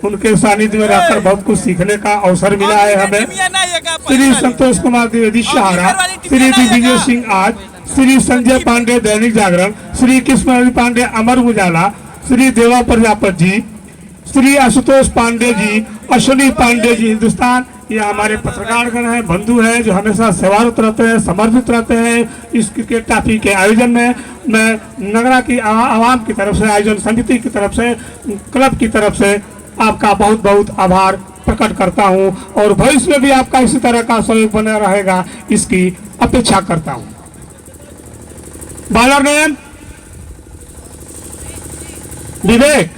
उनके सानिध्य में रहकर बहुत कुछ सीखने का अवसर मिला है हमें। श्री संतोष कुमार द्विवेदी सहारा, श्री दिग्विजय सिंह आज, श्री संजय पांडे दैनिक जागरण, श्री कृष्ण पांडे अमर उजाला, श्री देवा प्रजापति जी, श्री आशुतोष पांडे जी, अश्विनी पांडे जी हिंदुस्तान। ये हमारे पत्रकारगण हैं, बंधु हैं जो हमेशा सेवारत रहते हैं, समर्पित रहते हैं इस क्रिकेट ट्रॉफी के आयोजन में। मैं नगरा की आवाम की तरफ से, आयोजन समिति की तरफ से, क्लब की तरफ से आपका बहुत बहुत आभार प्रकट करता हूं और भविष्य में भी आपका इसी तरह का सहयोग बना रहेगा इसकी अपेक्षा करता हूं। बॉलर नेम विवेक,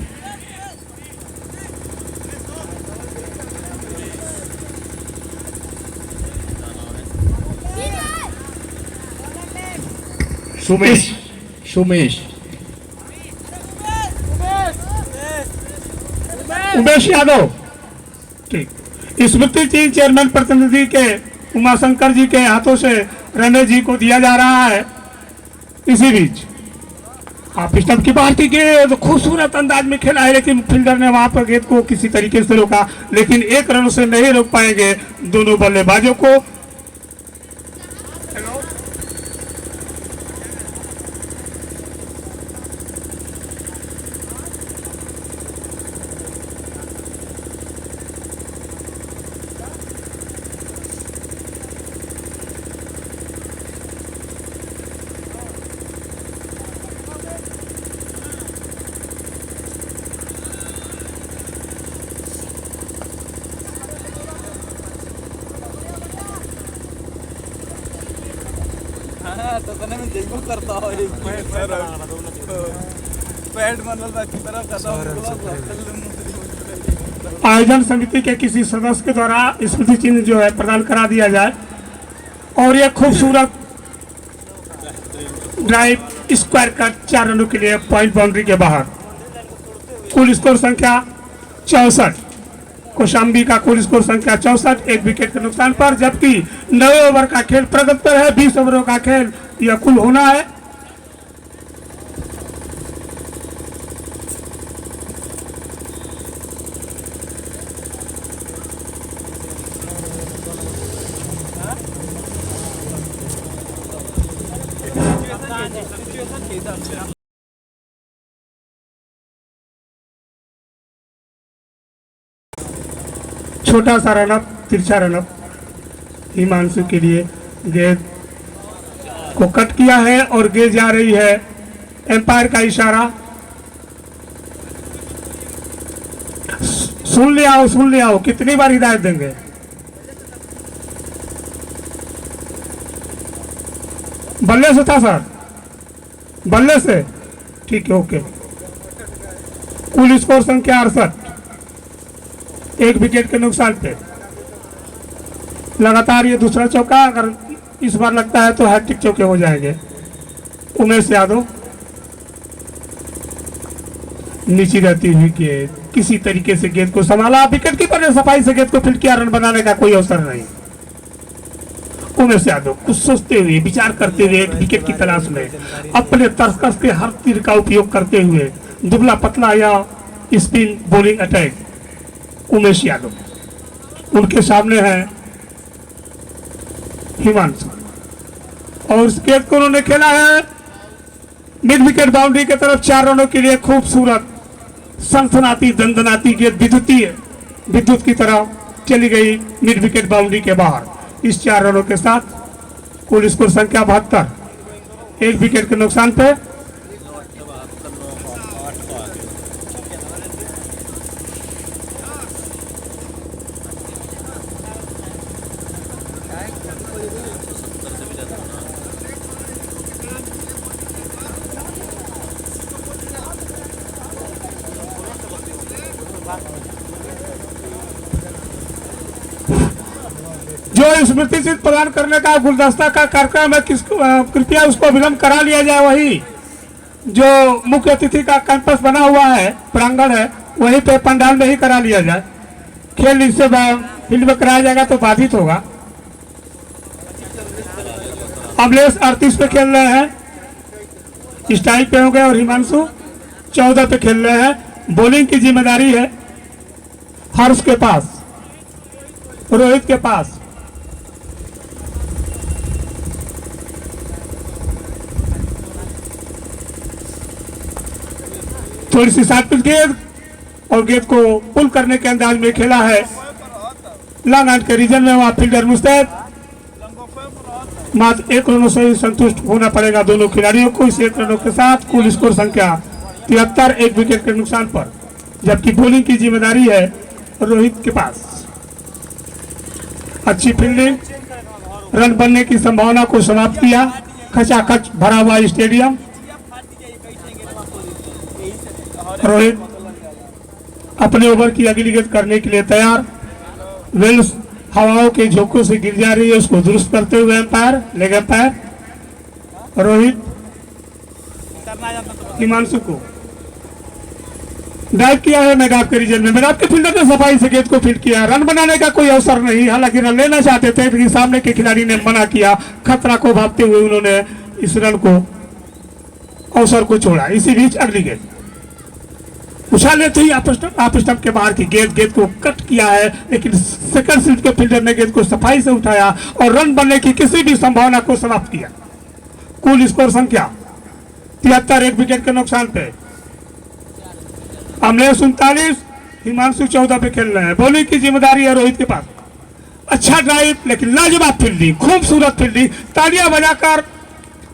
सुमेश सुमेश उमेश यादव। ठीक, स्मृति चिन्ह चेयरमैन प्रतिनिधि के उमाशंकर जी के हाथों से रमेश जी को दिया जा रहा है। इसी बीच आप स्टंप की पार्टी के तो खूबसूरत अंदाज में खेला है, लेकिन फील्डर ने वहां पर गेंद को किसी तरीके से रोका, लेकिन एक रन से नहीं रोक पाएंगे दोनों बल्लेबाजों को। हाँ तो तने मैं जैबो करता हूँ एक पैड बनल बा की तरफ खत्म आयोजन समिति के किसी सदस्य के द्वारा स्मृति चिन्ह जो है प्रदान करा दिया जाए और ये खूबसूरत ड्राइव स्क्वायर कट 4 रनों के लिए पॉइंट बाउंड्री के बाहर। कुल स्कोर संख्या 64, कौशाम्बी का कुल स्कोर संख्या 64, 1 विकेट के नुकसान पर, जबकि 9 ओवर का खेल प्रगति पर है। 20 ओवरों का खेल यह कुल होना है। छोटा सा रनअप, तिरछा रनअप हिमांशु के लिए। गेंद को कट किया है और गेंद जा रही है, एम्पायर का इशारा। सुन ले आओ, कितनी बार हिदायत देंगे? बल्ले से था सर, बल्ले से, ठीक है, ओके। कुल स्कोर संख्या 68, 1 विकेट के नुकसान पे। लगातार ये दूसरा चौका, अगर इस बार लगता है तो हैट्रिक चौके हो जाएंगे। उमेश यादव नीचे रहती हुई गेंद, किसी तरीके से गेंद को संभाला, विकेट कीपर ने सफाई से गेंद को फील्ड किया, रन बनाने का कोई अवसर नहीं। उमेश यादव कुछ सोचते हुए, विचार करते हुए, एक विकेट की तलाश में, अपने तर्कस के हर तीर का उपयोग करते हुए, दुबला पतला या spin bowling attack Umesh Yadav, उनके सामने है हिमांशु, और इस गेंद को उन्होंने खेला है मिड विकेट बाउंड्री की तरफ 4 रनों के लिए। खूबसूरत सनसनाती दंदनाती गेंद विद्युत की तरह चली गई मिड विकेट बाउंड्री के बाहर। इस 4 रनों के साथ कुल स्कोर संख्या 72, 1 विकेट के नुकसान पे। जो स्मृति चिन्ह प्रदान करने का गुलदस्ता का कार्यक्रम है, कृपया उसको विलंब करा लिया जाए। वही जो मुख्य अतिथि का कैंपस बना हुआ है, प्रांगण है, वहीं पे पंडाल में ही करा लिया जाए। खेल इससे फील्ड में कराया जाएगा तो बाधित होगा। अमलेश 38 पे खेल रहे हैं, स्ट्राइक पे हो गए, और हिमांशु 14 पे खेल रहे हैं। बॉलिंग की जिम्मेदारी है हर्ष के पास, रोहित के पास। थोड़ी सी सात गेंद, और गेंद को पुल करने के अंदाज में खेला है लॉन्ग ऑन के रीजन में। वहां फील्डर मुस्तैद, मात्र 1 रनों से ही संतुष्ट होना पड़ेगा दोनों खिलाड़ियों को। इस 1 रनों के साथ कुल स्कोर संख्या 73, 1 विकेट के नुकसान पर, जबकि बॉलिंग की जिम्मेदारी है रोहित के पास। अच्छी फील्डिंग, रन बनने की संभावना को समाप्त किया। खचाखच भरा हुआ स्टेडियम। रोहित अपने ओवर की अगली गेंद करने के लिए तैयार। वेल्स हवाओं के झोंकों से गिर जा रही है, उसको दुरुस्त करते हुए umpire, leg umpire Rohit Himanshu को ड्राइव किया है मैदान के रीजन में। मैदान के फील्डर ने सफाई से गेंद को फील्ड किया, रन बनाने का कोई अवसर नहीं। हालांकि रन लेना चाहते थे, लेकिन सामने के खिलाड़ी ने मना किया। खतरा को भापते हुए उन्होंने इस रन को, अवसर को छोड़ा। इसी बीच अगली गेंद उछाले थे आप स्टंप के बाहर की गेंद को कट किया है, लेकिन सेकंड सीट के फील्डर ने गेंद को सफाई से उठाया और रन बनने की किसी भी संभावना को समाप्त किया। कुल स्कोर संख्या 73, 1 विकेट के नुकसान पे। अमलेश 39, हिमांशु 14 पे खेल रहे हैं। बॉलिंग की जिम्मेदारी है रोहित के पास। अच्छा ड्राइव, लेकिन लाजवाब फील्डिंग, खूबसूरत फील्डिंग। तालियां बजाकर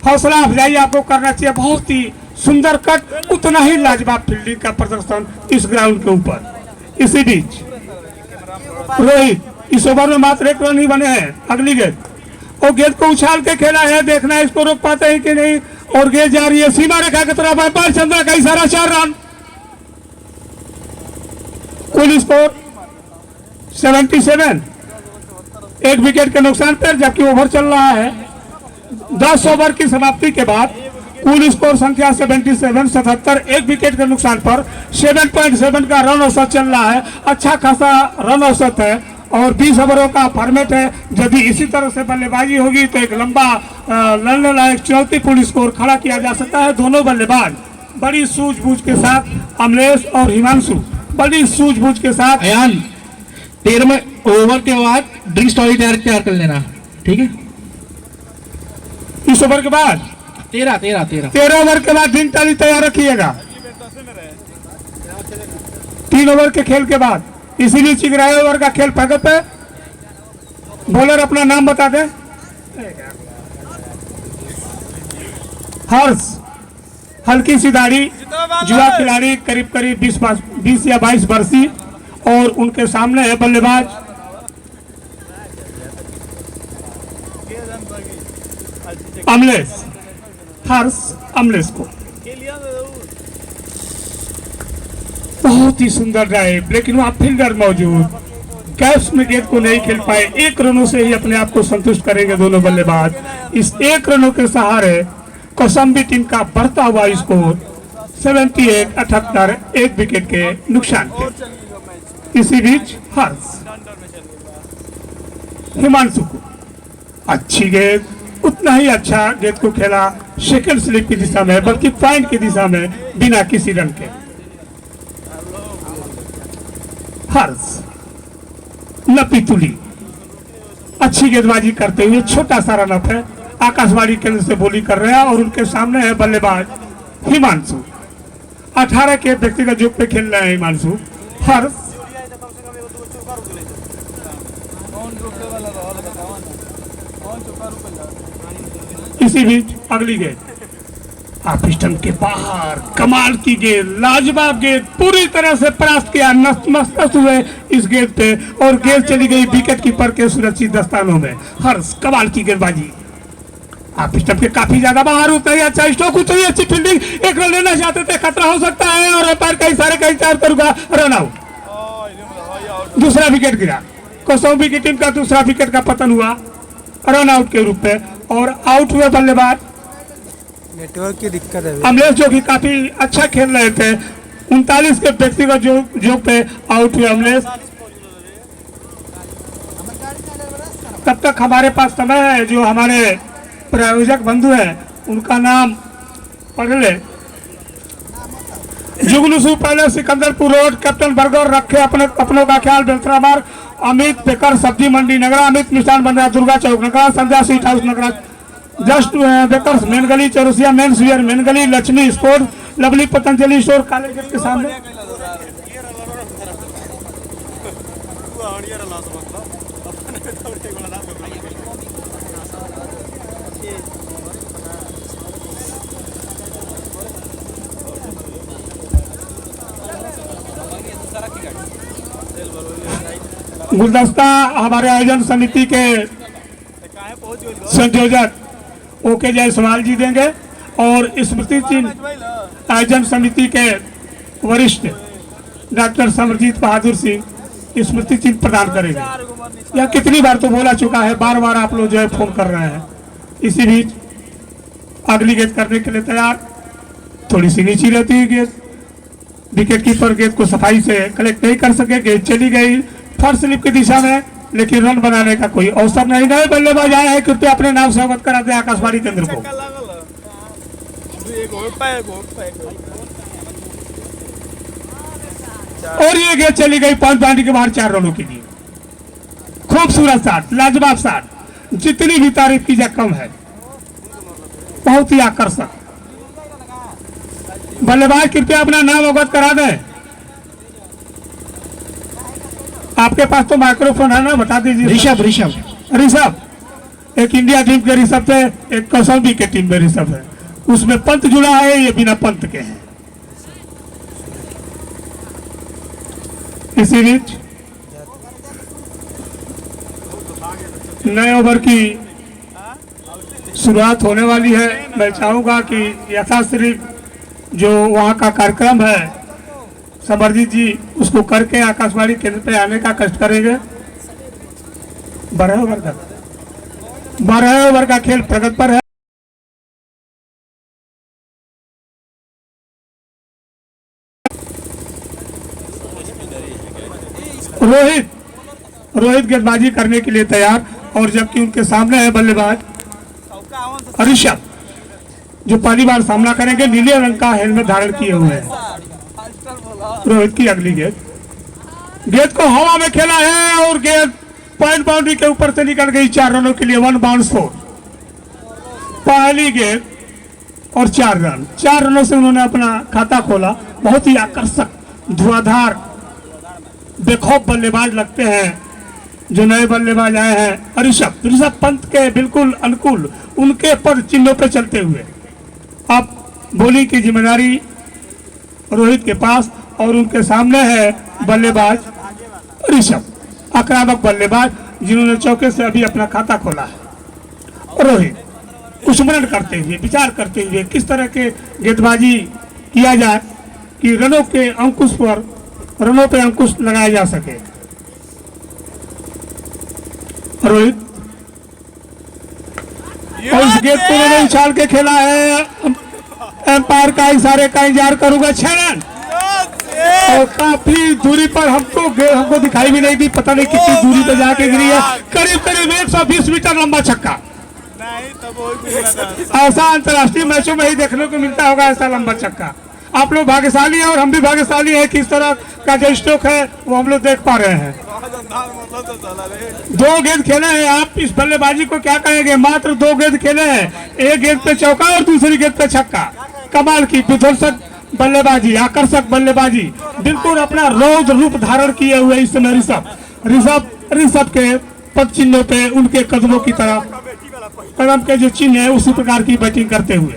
हौसला अफजाई आपको करना चाहिए। बहुत ही सुंदर कट, उतना ही लाजवाब फील्डिंग का प्रदर्शन इस ग्राउंड के ऊपर। इसी बीच रोहित इस ओवर में मात्र 1 रन ही बने हैं। अगली गेंद, और गेंद को उछाल के खेला है, देखना है इसको रोक पाते हैं कि नहीं। और गेंद जा रही है सीमा रेखा की तरफ। व्यापार चंद्रा का इशारा 4 रन। कुल स्कोर 77, 1 विकेट के नुकसान पर, जबकि ओवर चल रहा है। 10 ओवर की समाप्ति के बाद कुल स्कोर संख्या 77, 1 विकेट के नुकसान पर 7.7 का रन औसत चल रहा है। अच्छा खासा रन औसत है और 20 ओवरों का फॉर्मेट है। यदि इसी तरह से बल्लेबाजी होगी तो एक लंबा लड़ने लायक चुनौतीपूर्ण स्कोर खड़ा किया जा सकता है। दोनों बल्लेबाज बड़ी सूझबूझ के साथ, अमलेश और हिमांशु बड़ी सूझबूझ के साथ। अयान 13वें ओवर के बाद ड्रिंक्स टॉली तैयार कर लेना, ठीक है? इस ओवर के बाद 13 ओवर के बाद ड्रिंक टॉली तैयार रखिएगा। 3 ओवर के खेल के बाद। इसीलिए 11 ओवर का खेल प्रगत है। बॉलर अपना नाम बता दे। हर्ष, हल्की सी दाढ़ी, युवा खिलाड़ी, करीब 20 या 22 वर्षीय, और उनके सामने है बल्लेबाज अमलेश। हर्ष अमलेश को बहुत ही सुंदर ड्राइव, लेकिन वहां फील्डर मौजूद, कैप्स में गेंद को नहीं खेल पाए। 1 रनों से ही अपने आप को संतुष्ट करेंगे दोनों बल्लेबाज। इस 1 रनों के सहारे कौशाम्बी टीम का बढ़ता हुआ स्कोर 78-78, 1 विकेट के नुकसान पे। इसी बीच हर्ष हिमांशु को अच्छी गेंद, उतना ही अच्छा गेंद को खेला, सेकंड स्लिप की दिशा में, बल्कि पॉइंट की दिशा में, बिना किसी रन के। हर्ष लपीतुली अच्छी गेंदबाजी करते हुए छोटा सा रन अप है। आकाशवाणी केंद्र से बॉलिंग कर रहे हैं और उनके सामने है बल्लेबाज हिमांशु। 18 के व्यक्तिगत योग पे खेल रहे हैं हिमांशु। हर्ष इसी बीच अगली गेंद ऑफ स्टंप के बाहर, कमाल की गेंद, लाजवाब गेंद, पूरी तरह से परास्त किया, नतमस्तक हुए इस गेंद पे, और गेंद चली गई विकेट कीपर के सुरक्षित दस्तानों में। हर्ष कमाल की गेंदबाजी, ऑफ स्टंप के काफी ज्यादा बाहर होता है। अच्छा स्ट्रोक, उतरी अच्छी फील्डिंग, 1 रन लेना चाहते थे, खतरा हो सकता है, और अंपायर का इशारे का इंतजार करूंगा, रन आउट। दूसरा विकेट गिरा, कौशाम्बी की टीम का दूसरा विकेट का पतन हुआ रन आउट के रूप में, और आउट हुए बल्लेबाज नेटवर्क की दिक्कत है। अमलेश जो कि काफी अच्छा खेल रहे थे। 39 के व्यक्तिगत योग पे आउट हुए अमलेश। तब तक हमारे पास समय है, जो हमारे प्रायोजक बंधु हैं उनका नाम पढ़ ले। जुगनुसु पहले सिकंदरपुर रोड, कैप्टन बर्गर, रखे अपनों का ख्याल, बेलतरा मार्ग, अमित बेकर सब्जी मंडी नगरा, अमित मिष्ठान बंदरा दुर्गा चौक नगरा, संध्या स्वीट हाउस नगरा, जस्ट बेकर्स मेन गली, चौरसिया मेन वियर मेन गली, Lakshmi sport, lovely Patanjali store काले गेट के सामने। गुलदस्ता हमारे आयोजन समिति के संयोजक ओके जायसवाल जी देंगे, और स्मृति चिन्ह आयोजन समिति के वरिष्ठ डॉक्टर समरजीत बहादुर सिंह स्मृति चिन्ह प्रदान करेंगे। यह कितनी बार तो बोला चुका है, बार बार आप लोग जो है फोन कर रहे हैं। इसी बीच अगली गेंद करने के लिए तैयार, थोड़ी सी नीची रहती है गेंद, विकेट कीपर गेंद को सफाई से कलेक्ट नहीं कर सके, गेंद चली गई फर्स्ट स्लिप की दिशा में, लेकिन रन बनाने का कोई अवसर नहीं। नए बल्लेबाज आए हैं, कृपया अपने नाम से अवगत करा दें आकाशवाणी केंद्र को। और ये गेंद चली गई पॉइंट बाउंड्री के बाहर 4 रनों के लिए। खूबसूरत शॉट, लाजवाब शॉट, जितनी भी तारीफ की जाए कम है, बहुत ही आकर्षक। बल्लेबाज कृपया अपना नाम अवगत करा दें। आपके पास तो माइक्रोफोन है ना, बता दीजिए। ऋषभ एक इंडिया टीम के ऋषभ थे, एक कौशाम्बी के टीम में ऋषभ है, उसमें पंत जुड़ा है, ये बिना पंत के हैं। इसी बीच नए ओवर की शुरुआत होने वाली है। मैं चाहूँगा कि यथाश्री जो वहाँ का कार्यक्रम है समरजीत जी उसको करके आकाशवाणी केंद्र पे आने का कष्ट करेंगे। 12 ओवर का खेल प्रगति पर है। रोहित गेंदबाजी करने के लिए तैयार, और जबकि उनके सामने है बल्लेबाज ऋषभ जो पहली बार सामना करेंगे। नीले रंग का हेलमेट धारण किए हुए हैं। रोहित की अगली गेंद को हवा में खेला है और गेंद पॉइंट बाउंड्री के ऊपर से निकल गई। 4 रनों के लिए 1 बाउंस 4। पहली गेंद और 4 रन। 4 रनों से उन्होंने अपना खाता खोला। बहुत ही आकर्षक धुआंधार बेखौफ बल्लेबाज लगते हैं जो नए बल्लेबाज आए हैं। ऋषभ पंत के बिल्कुल अनुकूल उनके पद चिन्हों पर चलते हुए अब बॉलिंग की जिम्मेदारी रोहित के पास, और उनके सामने है बल्लेबाज ऋषभ, आक्रामक बल्लेबाज जिन्होंने चौके से अभी अपना खाता खोला है। रोहित कुशमरण करते हुए, विचार करते हुए किस तरह के गेंदबाजी किया जाए कि रनों पे अंकुश लगाया जा सके। रोहित और इस गेंद को उन्होंने उछाल के खेला है। एम्पायर का इशारे का इंतजार करूंगा। 6 रन और काफी दूरी पर हमको दिखाई भी नहीं दी, पता नहीं कितनी दूरी पे जाके गिरी है। करीब 120 मीटर लंबा छक्का। ऐसा अंतर्राष्ट्रीय मैचों में ही देखने को मिलता होगा, ऐसा लंबा छक्का। आप लोग भाग्यशाली हैं और हम भी भाग्यशाली हैं कि इस तरह का जो स्ट्रोक है वो हम लोग देख पा रहे हैं। 2 गेंद खेले हैं। आप इस बल्लेबाजी को क्या कहेंगे? मात्र 2 गेंद खेले हैं। एक गेंद पे चौका और दूसरी गेंद पे छक्का। कमाल की विध्वंसक बल्लेबाजी, आकर्षक बल्लेबाजी, बिल्कुल अपना रौद्र रूप धारण किए हुए इस समय ऋषभ के पद चिन्हों पे उनके कदमों की तरफ कदम के जो चिन्ह है उसी प्रकार की बैटिंग करते हुए।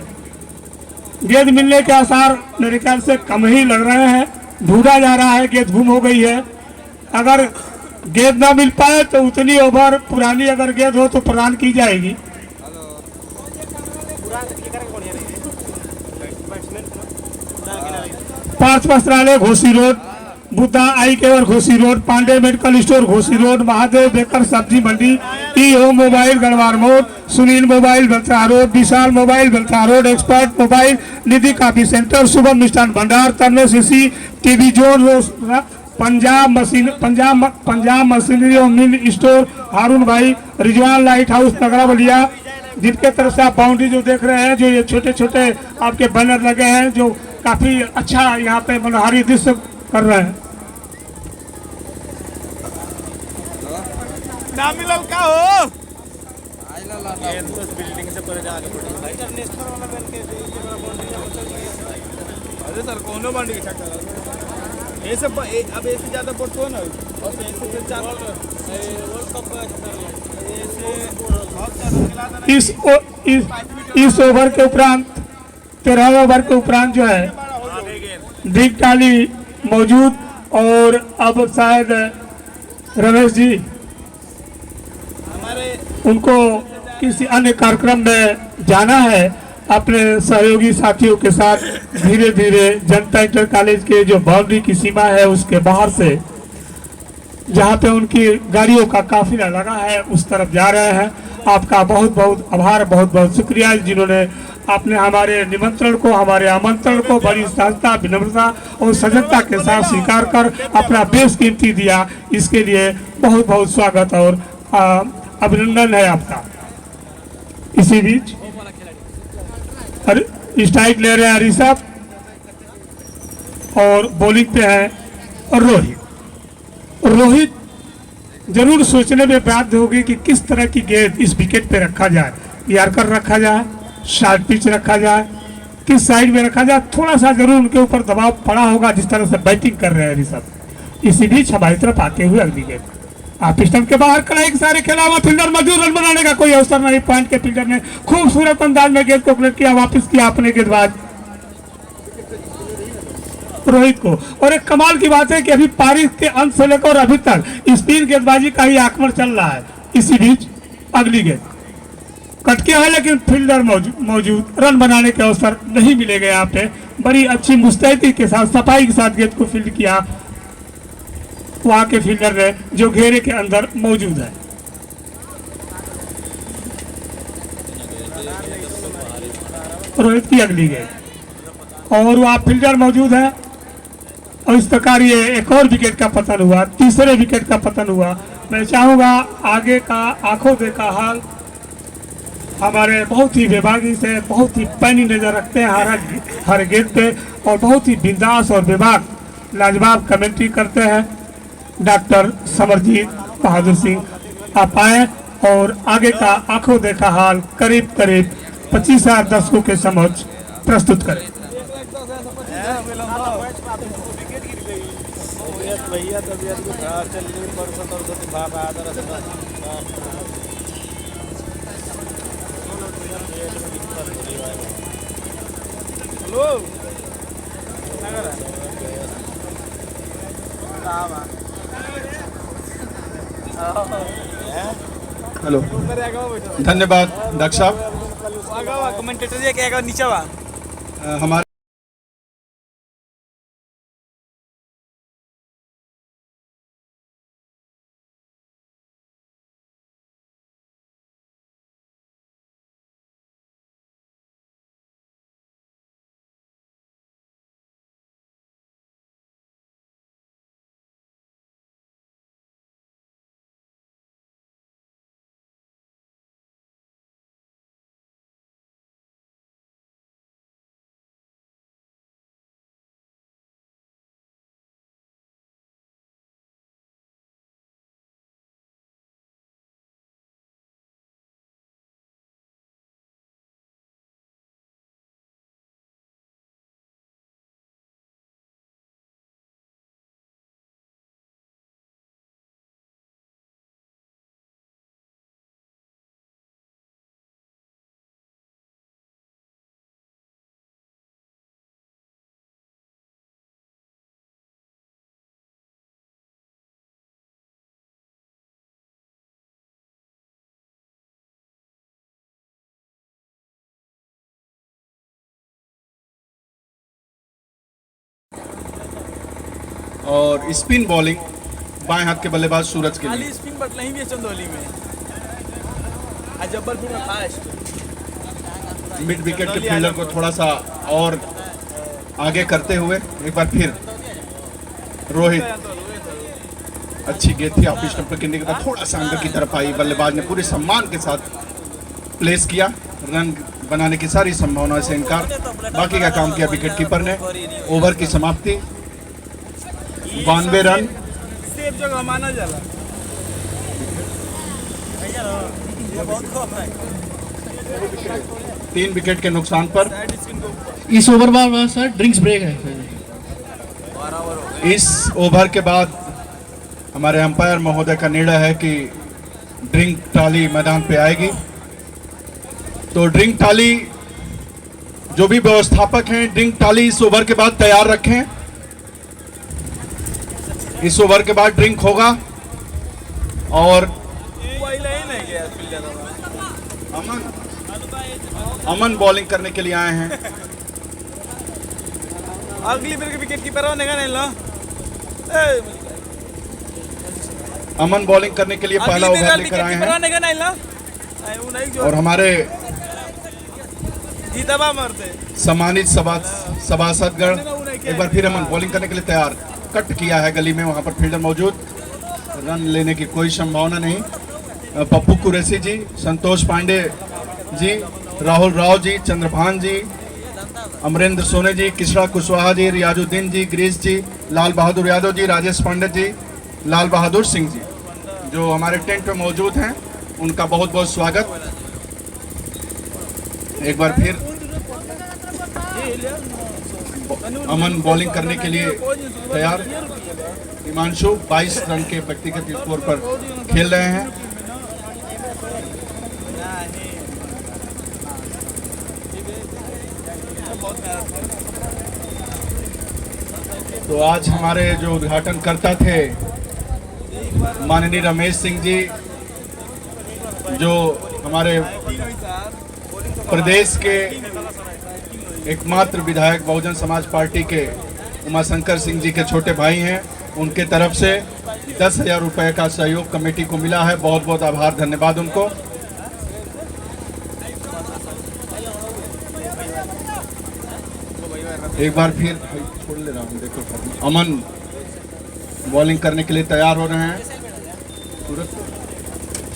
गेंद मिलने के आसार मेरे ख्याल से कम ही लग रहे हैं। ढूंढा जा रहा है, गेंद गुम हो गई है। अगर गेंद ना मिल पाए तो उतनी ओवर पुरानी अगर गेंद हो तो प्रदान की जाएगी। पांच Vastralaya Ghosi road, Buddha eye care Ghosi road, Pandey medical store Ghosi road, Mahadev baker Sabzi Mandi, E home mobile Garhwar मोड़, सुनील मोबाइल बलसा रोड, विशाल मोबाइल बलसा road, expert mobile Nidhi coffee centre, Shubham Mishthan Bhandar, Tanmay C TV zone, Punjab machinery और मिल स्टोर, हारून भाई, रिजवान लाइट हाउस नगरा बलिया, जिनके तरफ से आप बाउंड्री जो देख रहे हैं, जो ये छोटे छोटे आपके बैनर लगे हैं जो काफी अच्छा यहाँ पे मनोहारी दृश्य कर रहे हैं। ना मिलल का हो बिल्डिंग से परे जाके इंटरनेशनल वाला बन के अरे सर कोनो बाउंड्री के छक्का ये सब अब ऐसे ज्यादा बोट हो ना और ऐसे से चार वर्ल्ड कप इस ओवर के उपरांत 13 ओवर के उपरांत जो है दिग टाली मौजूद, और अब शायद रमेश जी उनको किसी अन्य कार्यक्रम में जाना है अपने सहयोगी साथियों के साथ। धीरे धीरे जनता इंटर कॉलेज के जो बाउंड्री की सीमा है उसके बाहर से जहां पे उनकी गाड़ियों का काफिला लगा है उस तरफ जा रहे हैं। आपका बहुत बहुत आभार, बहुत बहुत शुक्रिया जिन्होंने आपने हमारे निमंत्रण को, हमारे आमंत्रण को बड़ी सहजता, विनम्रता और सजगता के साथ स्वीकार कर अपना बेशकीमती दिया। इसके लिए बहुत बहुत स्वागत और अभिनंदन है आपका। इसी बीच स्ट्राइक ले रहे हैं ऋषभ और बॉलिंग पे है और रोहित जरूर सोचने में बाध्य होगी कि किस तरह की गेंद इस विकेट पे रखा जाए। यार्कर रखा जाए, शार्ट पिच रखा जाए, किस साइड में रखा जाए। थोड़ा सा जरूर उनके ऊपर दबाव पड़ा होगा जिस तरह से बैटिंग कर रहे हैं ऋषभ। इसी बीच हमारी तरफ आते हुए अगली गेंद आप स्टंप के बाहर कड़ाई के सारे खेला हुआ फील्डर मौजूद, रन बनाने का कोई अवसर नहीं। पॉइंट के फील्डर ने खूबसूरत अंदाज में गेंद को कलेक्ट किया, वापस किया अपने गेंदबाज रोहित को। और एक कमाल की बात है कि अभी पारी के अंत से लेकर अभी तक स्पिन गेंदबाजी का ही आक्रमण चल रहा है। इसी बीच अगली गेंद कटके है लेकिन फील्डर मौजूद, रन बनाने के अवसर नहीं मिलेगा यहाँ पे। बड़ी अच्छी मुस्तैदी के साथ, सफाई के साथ गेंद को फील्ड किया वहाँ के फील्डर ने जो घेरे के अंदर मौजूद है। रोहित की अगली गेंद और वहाँ फील्डर मौजूद है और इस प्रकार ये एक और विकेट का पतन हुआ, तीसरे विकेट का पतन हुआ। मैं चाहूँगा आगे का आंखों देखा हाल हमारे बहुत ही विभागी से बहुत ही पैनी नजर रखते हैं हर गेंद पे और बहुत ही बिंदास और विभाग लाजवाब कमेंट्री करते हैं। डॉक्टर समरजीत बहादुर सिंह आप आए और आगे का आंखों देखा हाल करीब 25,000 दर्शकों के समक्ष प्रस्तुत करें। भैया तबियत को खराब चल रही परसों तो बाप आदर हेलो हेलो, धन्यवाद डॉक्टर साहब। कमेंटेटर क्या नीचे हमारे और स्पिन बॉलिंग बाएं हाथ के बल्लेबाज सूरज के लिए। स्पिन बट नहीं भी चंदौली में आज जबलपुर में फास्ट मिड विकेट के फील्डर को थोड़ा सा और आगे करते हुए एक बार फिर रोहित अच्छी गेंद थी, ऑफ स्टंप पर गिरने के बाद थोड़ा सा अंदर की तरफ आई, बल्लेबाज ने पूरे सम्मान के साथ प्लेस किया, रन बनाने की सारी संभावना से इनकार, बाकी का काम किया विकेट कीपर ने। ओवर की समाप्ति 92 रन। सेफ जगह माना जाला 3 विकेट के नुकसान पर इस ओवर बाद सर ड्रिंक्स ब्रेक है। इस ओवर के बाद हमारे अंपायर महोदय का निर्णय है कि ड्रिंक टाली मैदान पे आएगी। तो ड्रिंक टाली जो भी व्यवस्थापक हैं, ड्रिंक टाली इस ओवर के बाद तैयार रखें। इस ओवर के बाद ड्रिंक होगा और अमन बॉलिंग करने के लिए आए हैं। अगली बार के विकेट कीपर होने का नहीं लो। अमन बॉलिंग करने के लिए पहला ओवर लेकर आए हैं और हमारे सम्मानित सभासदगण एक बार फिर अमन बॉलिंग करने के लिए तैयार। कट किया है गली में, वहां पर फील्डर मौजूद, रन लेने की कोई संभावना नहीं। पप्पू कुरैशी जी, संतोष पांडे जी, राहुल राव जी, चंद्रभान जी, अमरेंद्र सोने जी, किशोर कुशवाहा जी, रियाजुद्दीन जी, गिरीश जी, लाल बहादुर यादव जी, राजेश पांडे जी, लाल बहादुर सिंह जी जो हमारे टेंट में मौजूद हैं, उनका बहुत बहुत स्वागत। एक बार फिर अमन बॉलिंग करने के लिए तैयार। हिमांशु 22 रन के व्यक्तिगत स्कोर पर खेल रहे हैं। तो आज हमारे जो उद्घाटन करता थे माननीय रमेश सिंह जी, जो हमारे प्रदेश के एकमात्र विधायक बहुजन समाज पार्टी के उमाशंकर सिंह जी के छोटे भाई हैं, उनके तरफ से 10,000 रुपये का सहयोग कमेटी को मिला है। बहुत बहुत आभार, धन्यवाद उनको। एक बार फिर छोड़ ले रहा हूँ, देखो अमन बॉलिंग करने के लिए तैयार हो रहे हैं।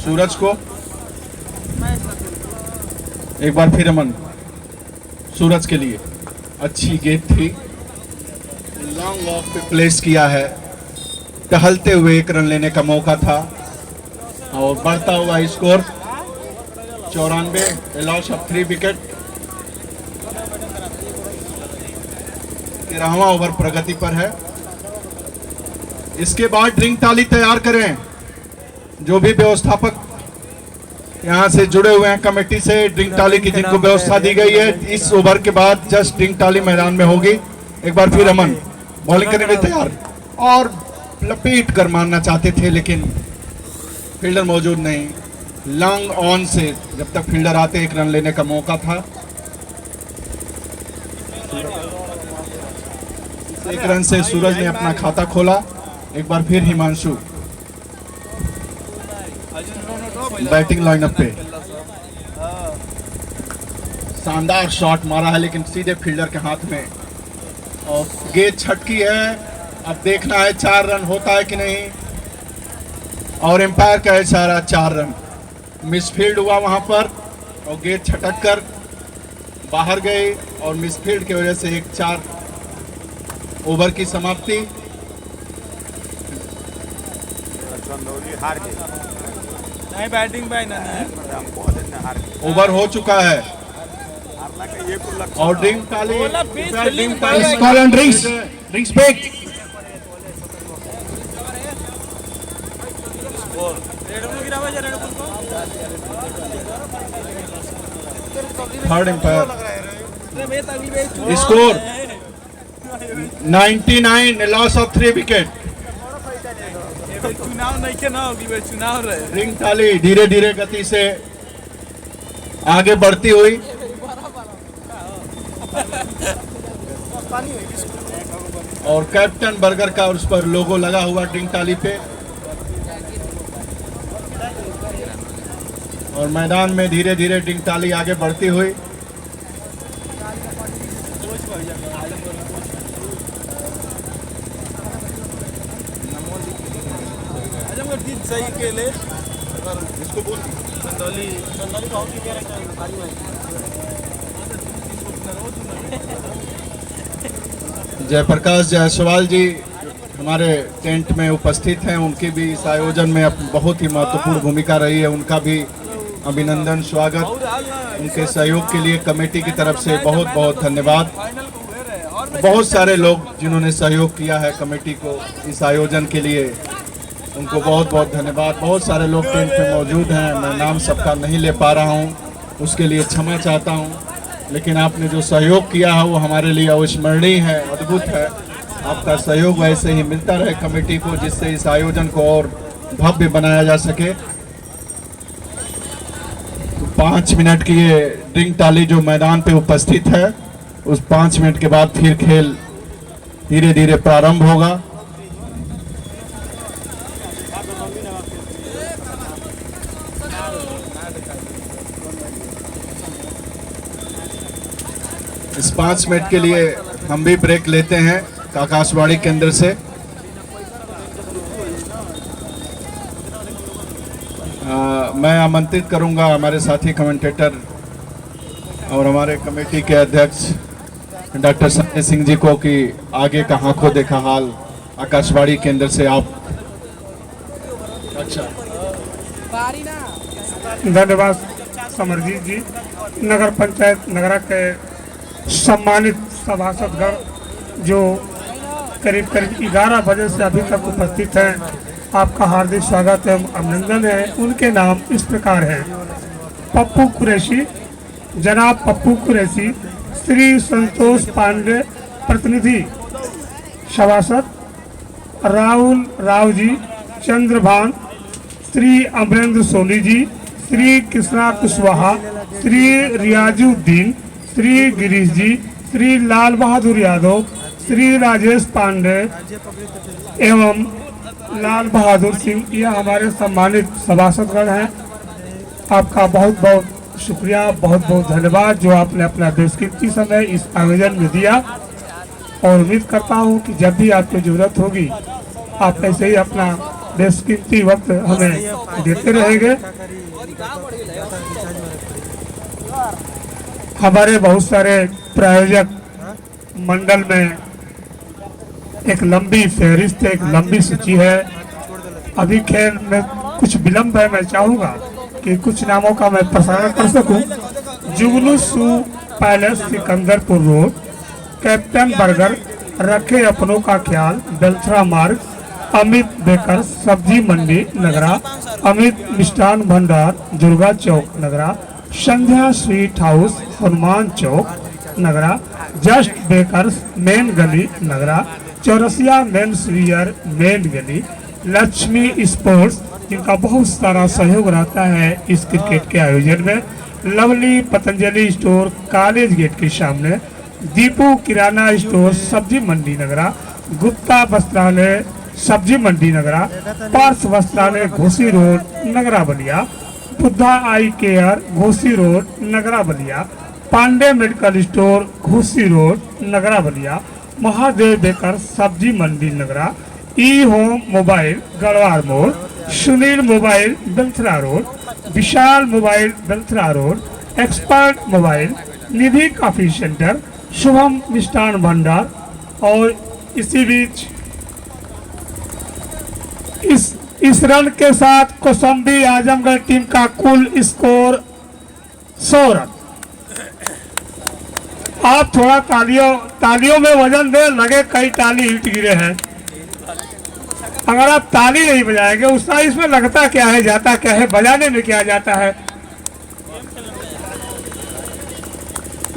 सूरज को एक बार फिर अमन, सूरज के लिए अच्छी गेंद थी, लॉन्ग ऑफ पे प्लेस किया है, टहलते हुए 1 रन लेने का मौका था और बढ़ता हुआ स्कोर 94, लॉस ऑफ 3 विकेट। 13वां ओवर प्रगति पर है। इसके बाद ड्रिंक ताली तैयार करें। जो भी व्यवस्थापक यहाँ से जुड़े हुए हैं कमेटी से, ड्रिंक ताली की जिनको व्यवस्था दी गई है, इस ओवर के बाद जस्ट ड्रिंक ताली मैदान में होगी। एक बार फिर अमन बॉलिंग करने के लिए तैयार और लपेट कर मारना चाहते थे लेकिन फील्डर मौजूद नहीं। लॉन्ग ऑन से जब तक फील्डर आते 1 रन लेने का मौका था। 1 रन से सूरज ने अपना खाता खोला। एक बार फिर हिमांशु बैटिंग लाइनअप पे शानदार शॉट मारा है लेकिन सीधे फील्डर के हाथ में और गेंद छटकी है। अब देखना है 4 रन होता है कि नहीं और एम्पायर का इशारा 4 रन। मिसफील्ड हुआ वहां पर और गेंद छटक कर बाहर गई और मिसफील्ड की वजह से 4 ओवर की समाप्ति। नहीं बैटिंग भाई ना ओवर हो चुका है और ड्रिंक ताली call on drinks, drinks break. Third umpire score 99, loss of 3 wicket. चुनाव नहीं के ना होगी, चुनाव रहे। ड्रिंक ताली धीरे धीरे गति से आगे बढ़ती हुई और कैप्टन बर्गर का उस पर लोगो लगा हुआ ड्रिंक ताली पे और मैदान में धीरे धीरे ड्रिंक ताली आगे बढ़ती हुई। सही के लिए इसको बोल चंदौली जयप्रकाश जायसवाल जी हमारे टेंट में उपस्थित हैं, उनकी भी इस आयोजन में बहुत ही महत्वपूर्ण भूमिका रही है। उनका भी अभिनंदन, स्वागत। उनके सहयोग के लिए कमेटी की तरफ से बहुत बहुत धन्यवाद। बहुत सारे लोग जिन्होंने सहयोग किया है कमेटी को इस आयोजन के लिए, उनको बहुत बहुत धन्यवाद। बहुत सारे लोग टेंट में मौजूद हैं, मैं नाम सबका नहीं ले पा रहा हूं, उसके लिए क्षमा चाहता हूं, लेकिन आपने जो सहयोग किया है वो हमारे लिए अविस्मरणीय है, अद्भुत है। आपका सहयोग वैसे ही मिलता रहे कमेटी को, जिससे इस आयोजन को और भव्य बनाया जा सके। तो 5 मिनट की ये ड्रिंक ताली जो मैदान पे उपस्थित है, उस 5 मिनट के बाद फिर खेल धीरे धीरे प्रारंभ होगा। इस 5 मिनट के लिए हम भी ब्रेक लेते हैं आकाशवाणी केंद्र से। मैं आमंत्रित करूंगा हमारे साथी कमेंटेटर और हमारे कमेटी के अध्यक्ष डॉक्टर संजय सिंह जी को कि आगे का आंखों देखा हाल आकाशवाणी केंद्र से आप। अच्छा, धन्यवाद समरजीत जी। नगर पंचायत नगरा के सम्मानित सभासदगण जो करीब 11 बजे से अभी तक उपस्थित हैं, आपका हार्दिक स्वागत एवं अभिनंदन है। उनके नाम इस प्रकार हैं: पप्पू कुरैशी, जनाब पप्पू कुरैशी, श्री संतोष पांडे प्रतिनिधि सभासद, राहुल राव जी, चंद्रभान, श्री अमरेंद्र सोनी जी, श्री कृष्णा कुशवाहा, श्री रियाजुद्दीन, श्री गिरीश जी, श्री लाल बहादुर यादव, श्री राजेश पांडे एवं लाल बहादुर सिंह, यह हमारे सम्मानित सभासदगण हैं। आपका बहुत बहुत शुक्रिया, बहुत बहुत धन्यवाद जो आपने अपना बेशकीमती समय इस आयोजन में दिया, और उम्मीद करता हूं कि जब भी आपको जरूरत होगी आप ऐसे ही अपना बेशकीमती वक्त हमें देते रहेंगे। हमारे बहुत सारे प्रायोजक मंडल में एक लंबी फहरिस्त है, एक लंबी सूची है। अभी खेल में कुछ विलंब है, मैं चाहूँगा कि कुछ नामों का मैं प्रसारण कर सकूं। जुगनू सू palace Sikandarpur road, captain burger रखे अपनों का ख्याल बेलथरा मार्ग, अमित बेकर सब्जी मंडी नगरा, अमित मिष्ठान भंडार दुर्गा चौक नगरा, संध्या स्वीट हाउस हनुमान चौक नगरा, जस्ट बेकर्स मेन गली नगरा, चौरसिया मेन्स वियर मेन गली, लक्ष्मी स्पोर्ट्स जिनका बहुत सारा सहयोग रहता है इस क्रिकेट के आयोजन में, lovely Patanjali store college gate के सामने, दीपू किराना स्टोर सब्जी मंडी नगरा, Gupta Vastralaya Sabzi Mandi Nagra, Parth Vastralaya Ghosi road Nagra Ballia, Buddha eye care Ghosi road Nagra Ballia, Pandey medical store Ghosi road Nagra Ballia, Mahadev baker Sabzi Mandi Nagra, E home mobile Garhwar मोड़, Sunil mobile Belthara road, Vishal mobile Belthara road, expert mobile, Nidhi coffee centre, Shubham Mishthan Bhandar. और इसी बीच इस रन के साथ कौशाम्बी आजमगढ़ टीम का कुल स्कोर 100 रन। आप थोड़ा तालियों में वजन दे, लगे कई ताली हिट गिरे हैं। अगर आप ताली नहीं बजाएंगे उसका इसमें लगता क्या है, जाता क्या है, बजाने में क्या जाता है।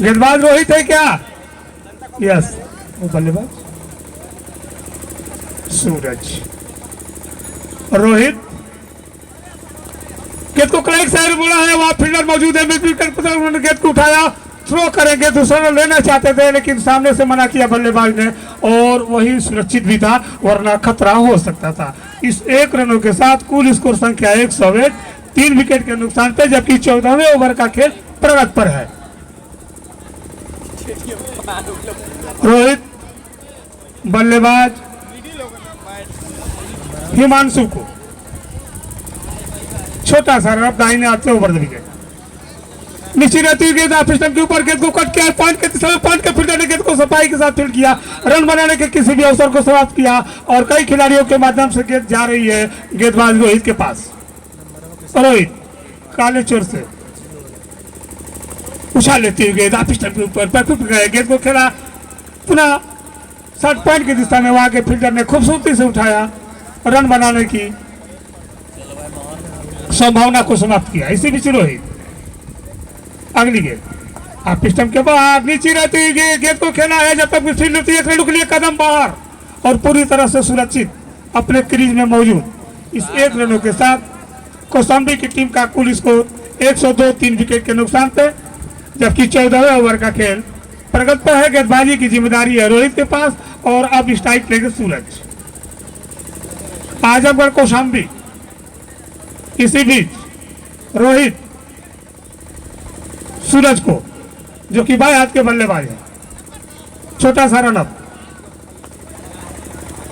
गेंदबाज रोहित है क्या? यस, वो बल्लेबाज सूरज। रोहित गेंद को करेक्ट साइड बोला है, वहां फील्डर मौजूद है, उन्होंने गेंद को उठाया, थ्रो करेंगे, दूसरा रन लेना चाहते थे लेकिन सामने से मना किया बल्लेबाज ने, और वही सुरक्षित भी था वरना खतरा हो सकता था। इस 1 रनों के साथ कुल स्कोर संख्या 108, 3 विकेट के नुकसान पे, जबकि 14वें ओवर का खेल प्रगति पर है। रोहित बल्लेबाज हिमांशु को छोटा सा रन दाहिने हाथ से ओवर द विकेट, नीचे रहती हुई गेंद ऑफ स्टंप के ऊपर, गेंद को कट किया, पॉइंट के फील्डर ने गेंद को सफाई के साथ फील्ड किया, रन बनाने के किसी भी अवसर को समाप्त किया, और कई खिलाड़ियों के माध्यम से गेंद जा रही है गेंदबाज रोहित के पास। रोहित काले चोर से उछाल लेती हुई गेंद ऑफ स्टंप के ऊपर टूट गए, गेंद को खेला पुनः शॉर्ट पॉइंट की दिशा में, वहां के फील्डर ने खूबसूरती से उठाया, रन बनाने की संभावना को समाप्त किया। इसी बीच रोहित अगली गेंद आप स्टंप के बाहर, नीचे रहती हुई गेंद को खेला है, जब तक फील्ड होती है 1 रन के लिए कदम बाहर, और पूरी तरह से सुरक्षित अपने क्रीज में मौजूद। इस 1 रनों के साथ कौशाम्बी की टीम का कुल स्कोर 102, 3 विकेट के नुकसान पे, जबकि 14वें ओवर का खेल प्रगति पर है। गेंदबाजी की जिम्मेदारी है रोहित के पास, और अब स्ट्राइक लेंगे सूरज। आजमगढ़ कौशाम्बी, इसी बीच रोहित सूरज को, जो कि बाएं हाथ के बल्लेबाज है, छोटा सा रन अप,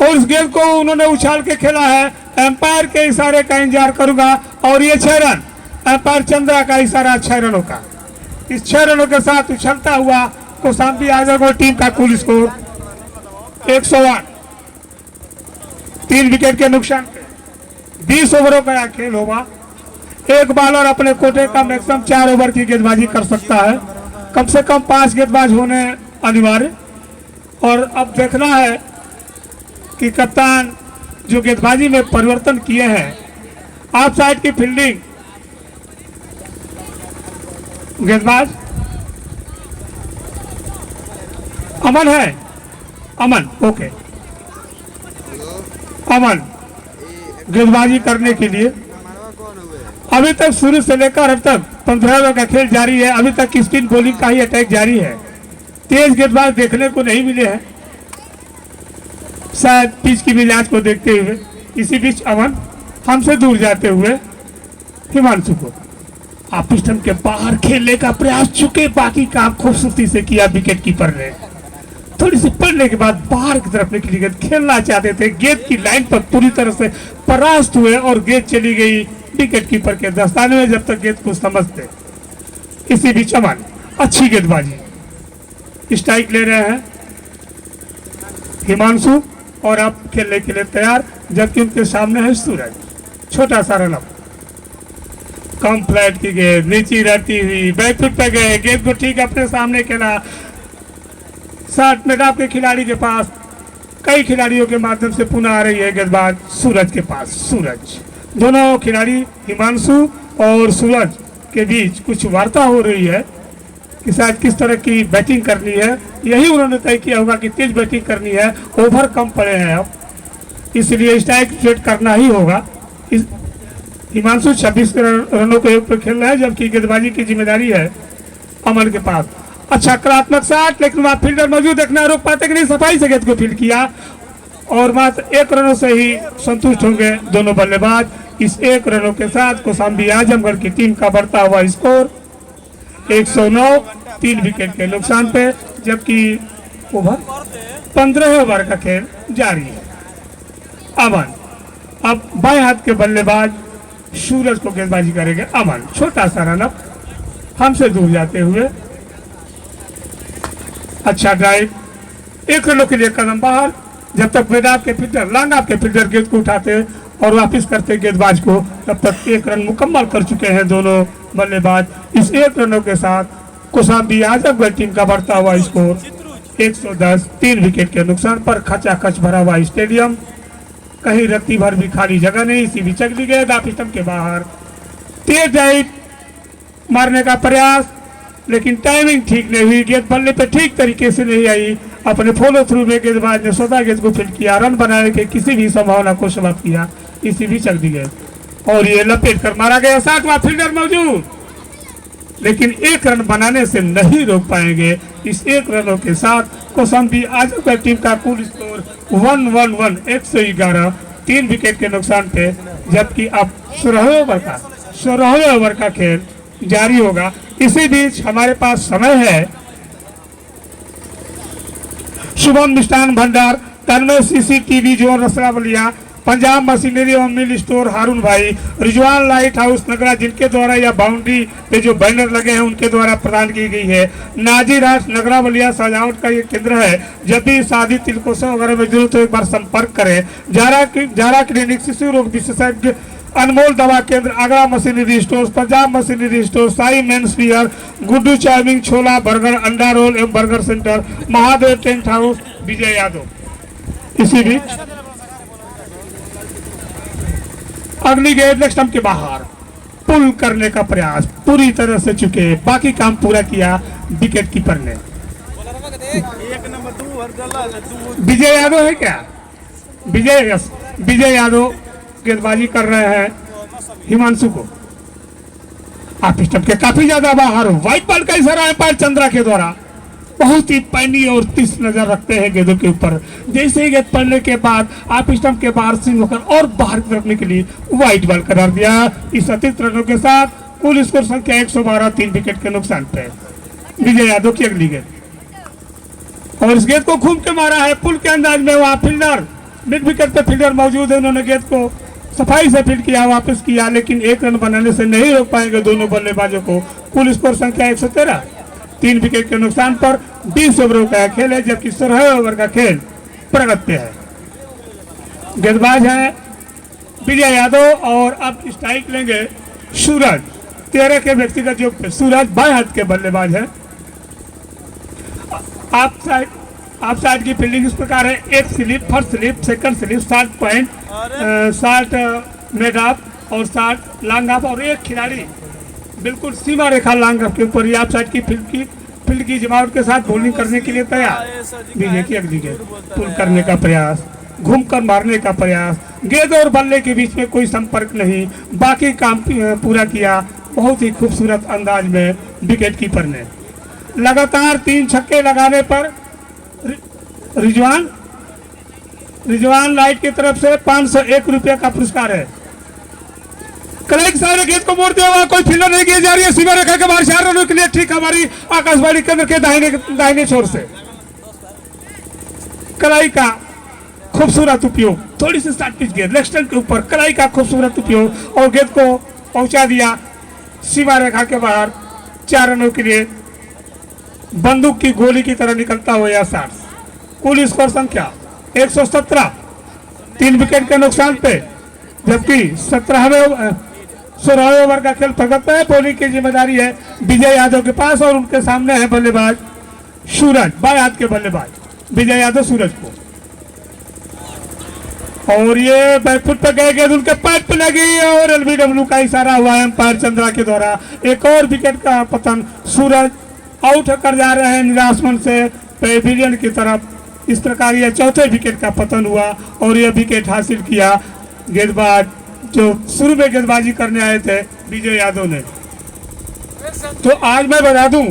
और इस गेंद को उन्होंने उछाल के खेला है। एम्पायर के इशारे का इंतजार करूंगा, और ये 6 रन, एम्पायर चंद्रा का इशारा 6 रनों का। इस 6 रनों के साथ उछलता हुआ कौशाम्बी आजमगढ़ टीम का कुल स्कोर 108, 3 विकेट के नुकसान पे। 20 ओवरों का खेल होगा, एक बॉलर अपने कोटे का मैक्सिमम 4 ओवर की गेंदबाजी कर सकता है, कम से कम 5 गेंदबाज होने अनिवार्य। और अब देखना है कि कप्तान जो गेंदबाजी में परिवर्तन किए हैं, ऑफ साइड की फील्डिंग, गेंदबाज अमन है, अमन ओके, अमन गेंदबाजी करने के लिए अभी तक शुरू से लेकर अब तक 15 ओवर का खेल जारी है। अभी तक स्पिन बॉलिंग का ही अटैक जारी है। तेज गेंदबाज देखने को नहीं मिले हैं, शायद पिच की मिजाज को देखते हुए। इसी बीच अमन हमसे दूर जाते हुए हिमांशु को आप स्टंप के बाहर खेलने का प्रयास, चुके बाकी काम खूबसूरती से किया विकेट कीपर ने। थोड़ी सी पड़ने के बाद बाहर की तरफ निकली गेंद, खेलना चाहते थे, गेंद की लाइन पर पूरी तरह से परास्त हुए और गेंद चली गई विकेट कीपर के दस्ताने में, जब तक गेंद को समझते। इसी बीच अमन अच्छी गेंदबाजी, स्ट्राइक ले रहे हैं हिमांशु और अब खेलने के लिए तैयार, जबकि उनके सामने है सूरज। छोटा सा रन अप, कम फ्लैट की गेंद नीचे रहती हुई बैकफुट पे गए, गेंद को ठीक अपने सामने खेला। 60 मेदाब के खिलाड़ी के पास, कई खिलाड़ियों के माध्यम से पुनः आ रही है गेंदबाज सूरज के पास। सूरज, दोनों खिलाड़ी हिमांशु और सूरज के बीच कुछ वार्ता हो रही है कि शायद किस तरह की बैटिंग करनी है। यही उन्होंने तय किया होगा कि तेज बैटिंग करनी है, ओवर कम पड़े हैं अब, इसलिए स्ट्राइक रेट करना ही होगा। हिमांशु 26 रनों के योग पर खेल रहे हैं, जबकि गेंदबाजी की जिम्मेदारी है अमन के पास। अच्छा कलात्मक शॉट, लेकिन वहां फील्डर मौजूद, देखना रोक पाते कि नहीं, सफाई से गेंद को फील्ड किया और मात्र 1 रनों से ही संतुष्ट होंगे दोनों बल्लेबाज। इस 1 रनों के साथ कौशाम्बी आजमगढ़ की टीम का बढ़ता हुआ स्कोर 109, 3 विकेट के नुकसान पे, जबकि ओवर 15 ओवर का खेल जारी है। अमन अब बाएं हाथ के बल्लेबाज सूरज को गेंदबाजी करेंगे। अमन छोटा सा रन अप, हमसे दूर जाते हुए अच्छा ड्राइव, 1 रनों के लिए कदम बाहर, जब तक मेदाब के फील्डर लांगाब के फील्डर गेंद को उठाते और वापस करते गेंदबाज को, तब तक 1 रन मुकम्मल कर चुके हैं दोनों बल्लेबाज। इस 1 रनों के साथ कौशाम्बी आजमगढ़ टीम का बढ़ता हुआ स्कोर 110, 3 विकेट के नुकसान पर। खचाखच भरा हुआ स्टेडियम, कहीं रत्ती भर भी खाली जगह नहीं। इसी बीच अगली गेंद आप स्टंप के बाहर, तेज ड्राइव मारने का प्रयास, लेकिन टाइमिंग ठीक नहीं हुई, गेंद बल्ले पे ठीक तरीके से नहीं आई। अपने फॉलो थ्रू में गेंदबाज ने स्वतः गेंद को फील्ड किया, रन बनाने की किसी भी संभावना को समाप्त किया। इसी बीच अगली गेंद और ये लपेट कर मारा गया, 60वां फील्डर मौजूद, लेकिन 1 रन बनाने से नहीं रोक पाएंगे। इस 1 रनों के साथ कौशाम्बी आजमगढ़ टीम का कुल स्कोर 111, 3 विकेट के नुकसान पे, जबकि अब 16वें ओवर का खेल जारी होगा। इसी बीच हमारे पास समय है शुभम मिष्ठान भंडार, तन्मय CCTV जोन रसरावलिया, पंजाब मशीनरी और मिल स्टोर हारून भाई, रिजवान लाइट हाउस नगरा, जिनके द्वारा यह बाउंड्री पे जो बैनर लगे हैं उनके द्वारा प्रदान की गई है। नाजी राज नगरा बलिया सजावट का ये केंद्र है। जब भी शादी तिलकोत्सव वगैरह में जरूरत हो एक बार संपर्क करें। जारा क्लिनिक, शिशु रोग विशेषज्ञ, Anmol Dawa Kendra, Agra machinery store, Punjab machinery store, Sai men's wear, Guddu chowmein, छोला, बर्गर, अंडा रोल एवं burger centre, Mahadev tent house, Vijay Yadav. इसी बीच अगली गेंद लेग स्टंप के बाहर, पुल करने का प्रयास पूरी तरह से चुके, बाकी काम पूरा किया विकेट कीपर ने। विजय यादव है क्या? विजय यादव गेंदबाजी कर रहे हैं हिमांशु को। आप स्टंप के काफी ज्यादा बाहर, व्हाइट बॉल का इशारा एम्पायर चंद्रा के द्वारा। बहुत ही पैनी और तीस नजर रखते हैं गेंदों के ऊपर। जैसे ही गेंद पड़ने के बाद आप स्टंप के बाहर स्विंग होकर और बाहर की तरफ निकली, व्हाइट बॉल करार दिया। इस 38 रनों के साथ कुल स्कोर संख्या 112, 3 विकेट के नुकसान पे। विजय यादव की अगली गेंद और इस गेंद को घूम के मारा है पुल के अंदाज में। वहां फील्डर मिड विकेट पे फील्डर मौजूद है, उन्होंने गेंद को सफाई से फील्ड किया, वापस किया, लेकिन 1 रन बनाने से नहीं रोक पाएंगे दोनों बल्लेबाजों को। कुल स्कोर संख्या 113, 3 विकेट के नुकसान पर। 20 ओवरों का खेल है, जबकि 16 ओवर का खेल प्रगति पे है। गेंदबाज है विजय यादव और अब स्ट्राइक लेंगे सूरज। 13 के व्यक्तिगत योग पे सूरज बाएं हाथ के बल्लेबाज है। आप साइड की फील्डिंग इस प्रकार है: 1 slip, first slip, second slip, 60 point, 60 mid of और 60 लॉन्ग ऑफ, और एक खिलाड़ी बिल्कुल सीमा रेखा लॉन्ग ऑफ के ऊपर ही आप साइड की फील्ड की जमावट के साथ बॉलिंग करने के लिए तैयार। विजय की अगली गेंद, पुल करने का प्रयास, घूमकर मारने का प्रयास, गेंद और बल्ले के बीच में कोई संपर्क नहीं, बाकी काम पूरा किया बहुत ही खूबसूरत अंदाज में विकेट कीपर ने। लगातार 3 छक्के लगाने पर रिजवान लाइट की तरफ से 501 रुपये का पुरस्कार है। कलाई सारे गेंद को मोड़ दिया हुआ, कोई फील्डर नहीं किया जा रही है, सीमा रेखा के बाहर 4 रनों के लिए ठीक हमारी आकाशवाणी केंद्र के दाहिने छोर से कलाई का खूबसूरत उपयोग, थोड़ी सी शॉर्ट पिच गेंद लेग स्टंप के ऊपर कलाई का खूबसूरत उपयोग और गेंद को पहुंचा दिया सीमा रेखा के बाहर 4 रनों के लिए। बंदूक की गोली की तरह निकलता हुआ यह शॉट। कुल स्कोर संख्या 117, 3 विकेट के नुकसान पे, जबकि 16वें ओवर का खेल प्रगति है। बॉलिंग की जिम्मेदारी है विजय यादव के पास और उनके सामने है बल्लेबाज सूरज, बाएं हाथ के बल्लेबाज विजय यादव सूरज को। और ये बैकफुट पे गए गेंद उनके पैर पे लगी और एलबीडब्ल्यू का इशारा हुआ एम्पायर चंद्रा के द्वारा। एक और विकेट का पतन, सूरज आउट कर जा रहे हैं निराशमन से पेविलियन की तरफ। इस प्रकार यह चौथे विकेट का पतन हुआ और यह विकेट हासिल किया गेंदबाज जो शुरू में गेंदबाजी करने आए थे विजय यादव ने। तो आज मैं बता दूं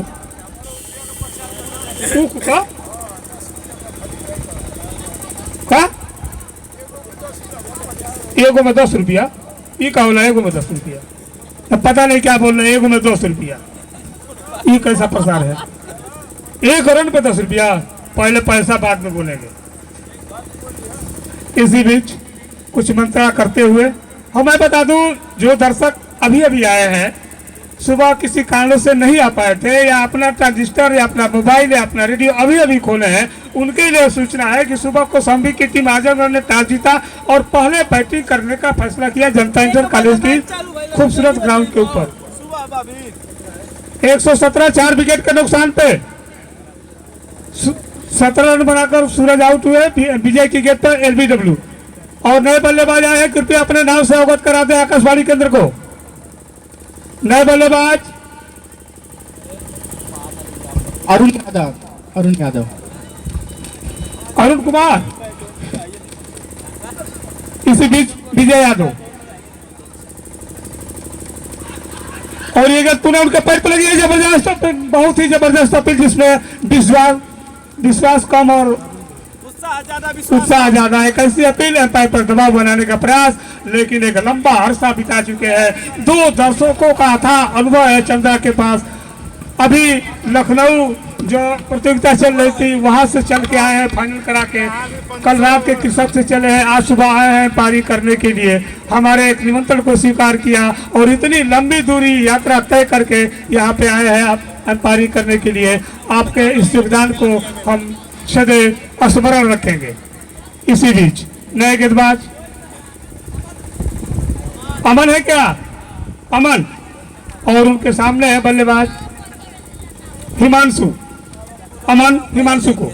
एगो में 10 रुपया, ये क्या बोला एगो में 10 रुपया, अब पता नहीं क्या बोल रहे, एगो में 10 रुपया, ये कैसा प्रसार है? 1 रन पे 10 रुपया, पहले पैसा बाद में बोलेंगे। इसी बीच कुछ मंत्रा करते हुए मैं बता दूं जो दर्शक अभी अभी आए हैं, सुबह किसी कारणों से नहीं आ पाए थे या अपना ट्रांजिस्टर या अपना मोबाइल या अपना रेडियो अभी अभी खोले हैं, उनके लिए सूचना है कि सुबह को संबी की टीम आजमगढ़ ने टॉस जीता और पहले बैटिंग करने का फैसला किया जनता इंटर कॉलेज की खूबसूरत ग्राउंड के ऊपर। 117, 4 विकेट के नुकसान पे 17 रन बनाकर सूरज आउट हुए विजय की गेंद पर एलबीडब्ल्यू। और नए बल्लेबाज आए हैं, कृपया अपने नाम से अवगत करा दें आकाशवाणी केंद्र को। नए बल्लेबाज अरुण यादव, अरुण कुमार, इसी बीच विजय यादव। और ये गेंद पुनः उनके पैर पर लगी है, जबरदस्त, बहुत ही जबरदस्त अपील जिसमें विश्वास कम और उत्साह ज्यादा है। कैसी अपील एम्पायर पर दबाव बनाने का प्रयास, लेकिन एक लंबा अरसा बिता चुके हैं। 2 दर्शकों का था अनुभव है चंद्रा के पास। अभी लखनऊ जो प्रतियोगिता चल रही थी वहां से चल के आए हैं फाइनल करा के, कल रात के कृषक से चले हैं, आज सुबह आए हैं पारी करने के लिए। हमारे एक निमंत्रण को स्वीकार किया और इतनी लंबी दूरी यात्रा तय करके यहाँ पे आए हैं पारी करने के लिए। आपके इस योगदान को हम सदैव स्मरण रखेंगे। इसी बीच नए गेंदबाज अमन है क्या? अमन, और उनके सामने है बल्लेबाज हिमांशु। अमन हिमांशु को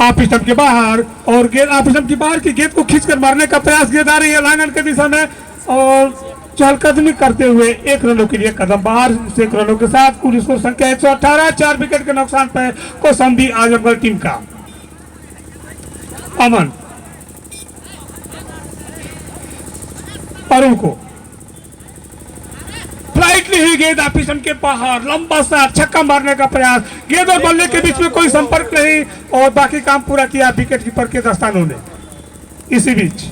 आप स्टंप के बाहर और गेंद आप स्टंप के बाहर की गेंद को खींचकर मारने का प्रयास, गेंद आ रही है लांगन के दिशा में और चहलकदमी करते हुए 1 रनों के लिए कदम बाहर से 1 रनों के साथ कुल स्कोर संख्या 118, 4 विकेट के नुकसान पर कौशाम्बी आजमगढ़ टीम का। अमन अरुण को फ्लाइटली ही गेंद ऑफिसन के बाहर, लंबा सा छक्का मारने का प्रयास, गेंद और बल्ले के बीच में कोई संपर्क नहीं और बाकी काम पूरा किया विकेट कीपर के दस्तानों ने। इसी बीच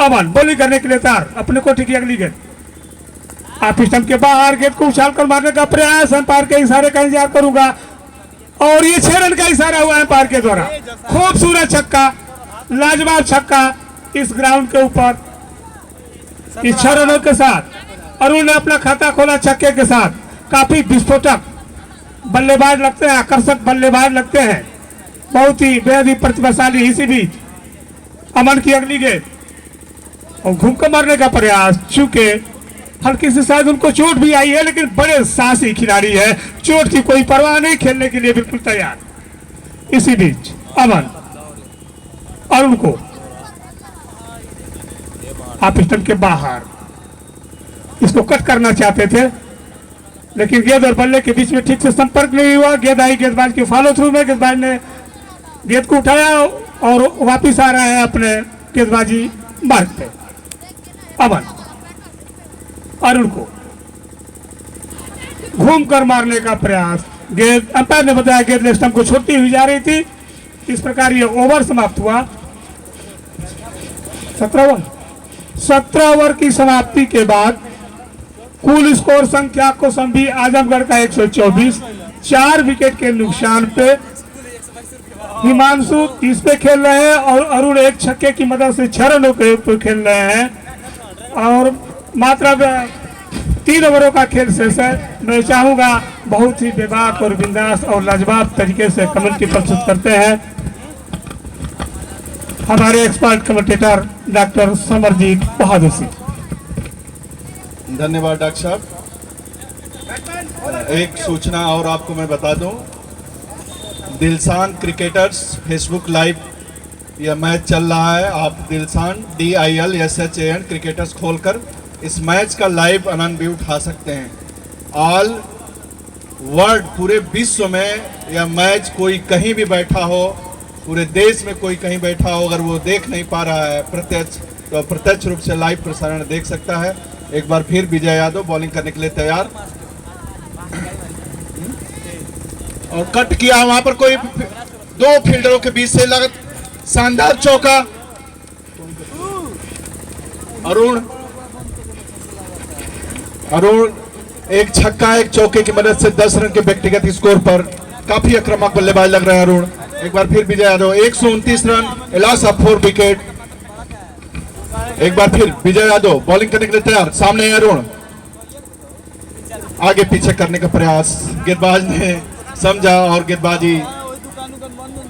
अमन बॉलिंग करने के लिए तैयार, अपने को ठीक अगली गेंद ऑफिसन के बाहर, गेंद को उछाल कर मारने का प्रयास, एम्पायर के इशारे का इंतजार करूंगा और ये 6 रन का इशारा हुआ एम्पायर के द्वारा। खूबसूरत छक्का, लाजवाब छक्का इस ग्राउंड के ऊपर। इस 6 रनों के साथ अरुण ने अपना खाता खोला छक्के के साथ। काफी विस्फोटक बल्लेबाज लगते हैं, आकर्षक बल्लेबाज लगते हैं, बहुत ही बेहद ही प्रतिभाशाली। इसी बीच अमन की अगली गेंद और घूमकर मारने का प्रयास, चूंकि हल्की से शायद उनको चोट भी आई है लेकिन बड़े साहसी खिलाड़ी है, चोट की कोई परवाह नहीं, खेलने के लिए बिल्कुल तैयार। इसी बीच अमन अरुण को आप स्टंप के बाहर इसको कट करना चाहते थे लेकिन गेंद और बल्ले के बीच में ठीक से संपर्क नहीं हुआ। गेंद आई गेंदबाज के फॉलो थ्रू में, गेंदबाज ने गेंद को उठाया और वापिस आ रहे हैं अपने गेंदबाजी मार्ग पे। अमन अरुण को घूमकर मारने का प्रयास, गेंद अंपायर ने बताया गेंद लेग स्टंप को छोड़ती हुई जा रही थी। इस प्रकार ये ओवर समाप्त हुआ। 17 ओवर की समाप्ति के बाद कुल स्कोर संख्या कौशाम्बी आजमगढ़ का 124, 4 विकेट के नुकसान पे। हिमांशु 30 पे खेल रहे हैं और अरुण एक छक्के की मदद से 6 रनों पे खेल रहे हैं और मात्र 3 ओवरों का खेल शेष है। मैं चाहूंगा बहुत ही बेबाक और बिंदास और लाजवाब तरीके से कमेंट्री प्रस्तुत करते हैं हमारे expert commentator doctor Samarjeet Bahadur Singh. धन्यवाद डॉक्टर साहब। एक सूचना और आपको मैं बता दूं, दिलसान क्रिकेटर्स फेसबुक लाइव यह मैच चल रहा है। आप दिलसान DILSHAN क्रिकेटर्स खोलकर इस मैच का लाइव आनंद भी उठा सकते हैं। ऑल वर्ल्ड पूरे विश्व में यह मैच कोई कहीं भी बैठा हो, पूरे देश में कोई कहीं बैठा हो, अगर वो देख नहीं पा रहा है प्रत्यक्ष, तो प्रत्यक्ष रूप से लाइव प्रसारण देख सकता है। एक बार फिर विजय यादव बॉलिंग करने के लिए तैयार और कट किया। वहां पर कोई 2 फील्डरों के बीच से लगा शानदार चौका। अरुण एक छक्का एक चौके की मदद से 10 रन के व्यक्तिगत स्कोर पर काफी आक्रामक बल्लेबाज लग रहे हैं अरुण। एक बार फिर Vijay Yadav 129 run, loss of 4 wicket. एक बार फिर विजय यादव बॉलिंग करने के लिए तैयार। सामने है अरुण, आगे पीछे करने का प्रयास, गेंदबाज ने समझा और गेंदबाजी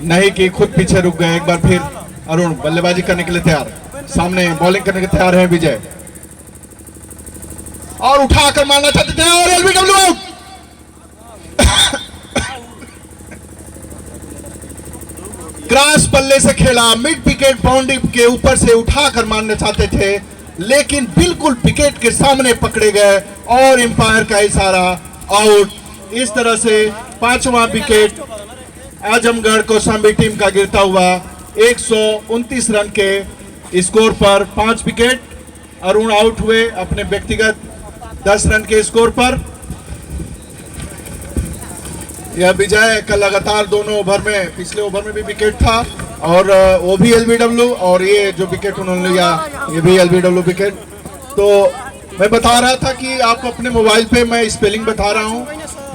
नहीं की, खुद पीछे रुक गए। एक बार फिर अरुण बल्लेबाजी करने के लिए तैयार, सामने बॉलिंग करने के तैयार है विजय और उठाकर मारना चाहते थे और LBW आउट। क्रॉस बल्ले से खेला, मिड विकेट बाउंड्री के ऊपर से उठाकर मारना चाहते थे लेकिन बिल्कुल विकेट के सामने पकड़े गए और एम्पायर का इशारा आउट। इस तरह से 5वां विकेट आजमगढ़ कौशाम्बी टीम का गिरता हुआ 129 रन के स्कोर पर 5 विकेट। अरुण आउट हुए अपने व्यक्तिगत 10 रन के स्कोर पर। यह विजय का लगातार दोनों ओवर में, पिछले ओवर में भी विकेट था और वो भी LBW और ये जो विकेट उन्होंने लिया ये भी LBW विकेट। तो मैं बता रहा था कि आप अपने मोबाइल पे मैं स्पेलिंग बता रहा हूँ,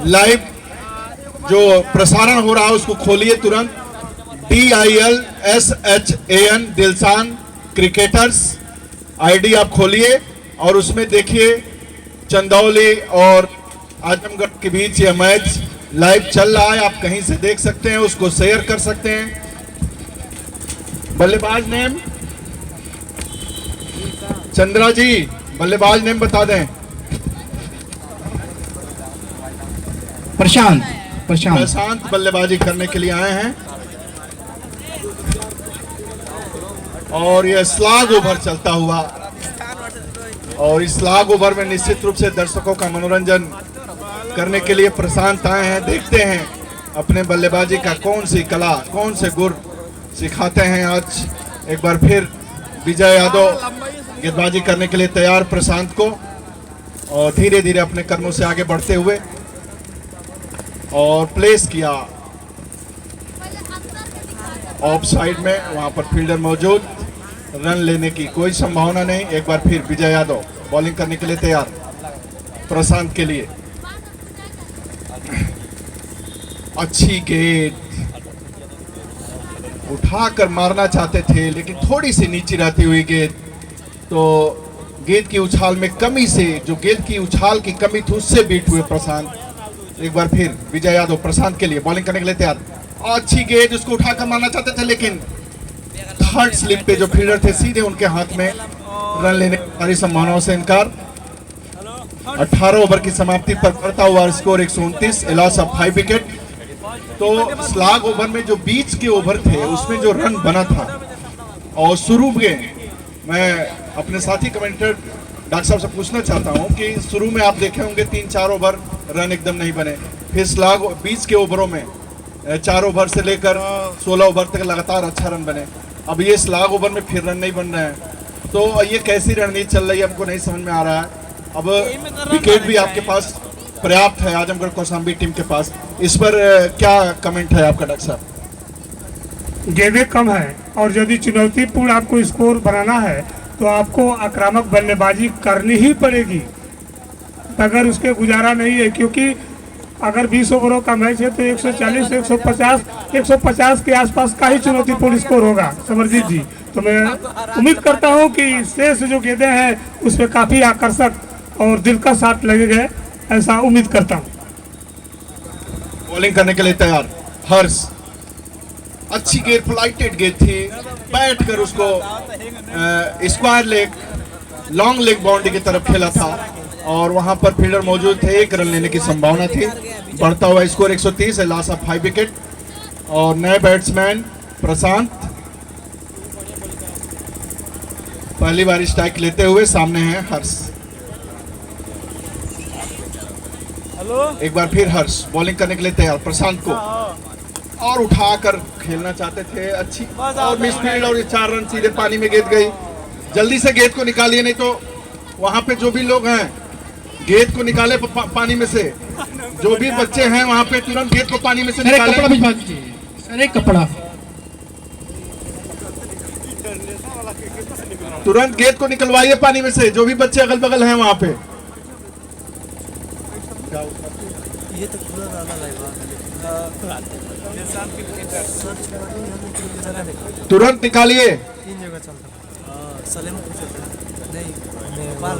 लाइव जो प्रसारण हो रहा है उसको खोलिए तुरंत। DILSHAN दिलसान क्रिकेटर्स ID आप खोलिए और उसमें देखिए चंदौली और आजमगढ़ के बीच यह मैच लाइव चल रहा है। आप कहीं से देख सकते हैं, उसको शेयर कर सकते हैं। बल्लेबाज नेम चंद्रा जी, बल्लेबाज नेम बता दें। प्रशांत बल्लेबाजी करने के लिए आए हैं और यह स्लॉग ओवर चलता हुआ और इस स्लॉग ओवर में निश्चित रूप से दर्शकों का मनोरंजन करने के लिए प्रशांत आए हैं। देखते हैं अपने बल्लेबाजी का कौन सी कला, कौन से गुर सिखाते हैं आज। एक बार फिर विजय यादव गेंदबाजी करने के लिए तैयार प्रशांत को और धीरे धीरे अपने कर्मों से आगे बढ़ते हुए और प्लेस किया ऑफ साइड में, वहां पर फील्डर मौजूद, रन लेने की कोई संभावना नहीं। एक बार फिर विजय यादव बॉलिंग करने के लिए तैयार प्रशांत के लिए। अच्छी गेंद, उठाकर मारना चाहते थे लेकिन थोड़ी सी नीचे रहती हुई गेंद, तो गेंद की उछाल में कमी से, जो गेंद की उछाल की कमी थी उससे बीट हुए प्रशांत। एक बार फिर विजय यादव प्रशांत के लिए बॉलिंग करने के लिए तैयार। अच्छी गेंद, उसको उठाकर मारना चाहते थे लेकिन थर्ड स्लिप पे जो फील्डर थे सीधे उनके हाथ में, रन लेने की सारी संभावनाओं से इनकार। 18 ओवर की समाप्ति पर बढ़ता हुआ स्कोर 129, लॉस ऑफ 5 विकेट। तो स्लॉग ओवर में जो बीच के ओवर थे उसमें जो रन बना था और शुरू में मैं अपने साथी कमेंटेटर डॉक्टर साहब से पूछना चाहता हूं कि शुरू में आप देखे होंगे 3-4 ओवर रन एकदम नहीं बने, फिर स्लॉग बीच के ओवरों में 4 ओवर से लेकर 16 ओवर तक लगातार अच्छा रन बने। अब ये स्लॉग ओवर में फिर रन नहीं बन रहे हैं, तो ये कैसी रणनीति चल रही है हमको नहीं समझ में आ रहा है। अब विकेट भी आपके पास पर्याप्त है आजमगढ़ कौशाम्बी टीम के पास, इस पर क्या कमेंट है आपका डॉक्टर साहब? गेंदें कम है और यदि चुनौतीपूर्ण आपको स्कोर बनाना है तो आपको आक्रामक बल्लेबाजी करनी ही पड़ेगी, अगर उसके गुजारा नहीं है। क्योंकि अगर 20 ओवरों का मैच है तो 140 150 के आसपास का ही चुनौतीपूर्ण स्कोर होगा समरजीत जी। तो मैं उम्मीद करता हूं कि शेष जो गेंदें हैं उसमें काफ़ी आकर्षक और दिलकश शॉट लगेंगे, ऐसा उम्मीद करता हूं। बॉलिंग करने के लिए तैयार हर्ष, अच्छी गेंद, फ्लाइटेड गेंद थी, बैठ कर उसको square leg, long leg boundary की तरफ खेला था और वहां पर फील्डर मौजूद थे, 1 रन लेने की संभावना थी। बढ़ता हुआ स्कोर 130 है, लॉस ऑफ 5 विकेट। और नए बैट्समैन प्रशांत पहली बार स्ट्राइक लेते हुए सामने हैं हर्ष। एक बार फिर हर्ष बॉलिंग करने के लिए तैयार, प्रशांत को और उठाकर खेलना चाहते थे, अच्छी और मिस फील्ड और 4 रन सीधे पानी में गेंद गई। जल्दी से गेंद को निकालिए, नहीं तो वहां पे जो भी लोग हैं गेंद को निकाले पानी में से, जो भी बच्चे हैं वहां पे तुरंत गेंद को पानी में से निकाले। कपड़ा भिजवा दीजिए सर, एक कपड़ा तुरंत गेंद को निकलवाइए पानी में से, जो भी बच्चे अगल बगल हैं वहां पे। ये तो पूरा तुरंत निकालिए। 3 जगह चलता सलेम नहीं नेपाल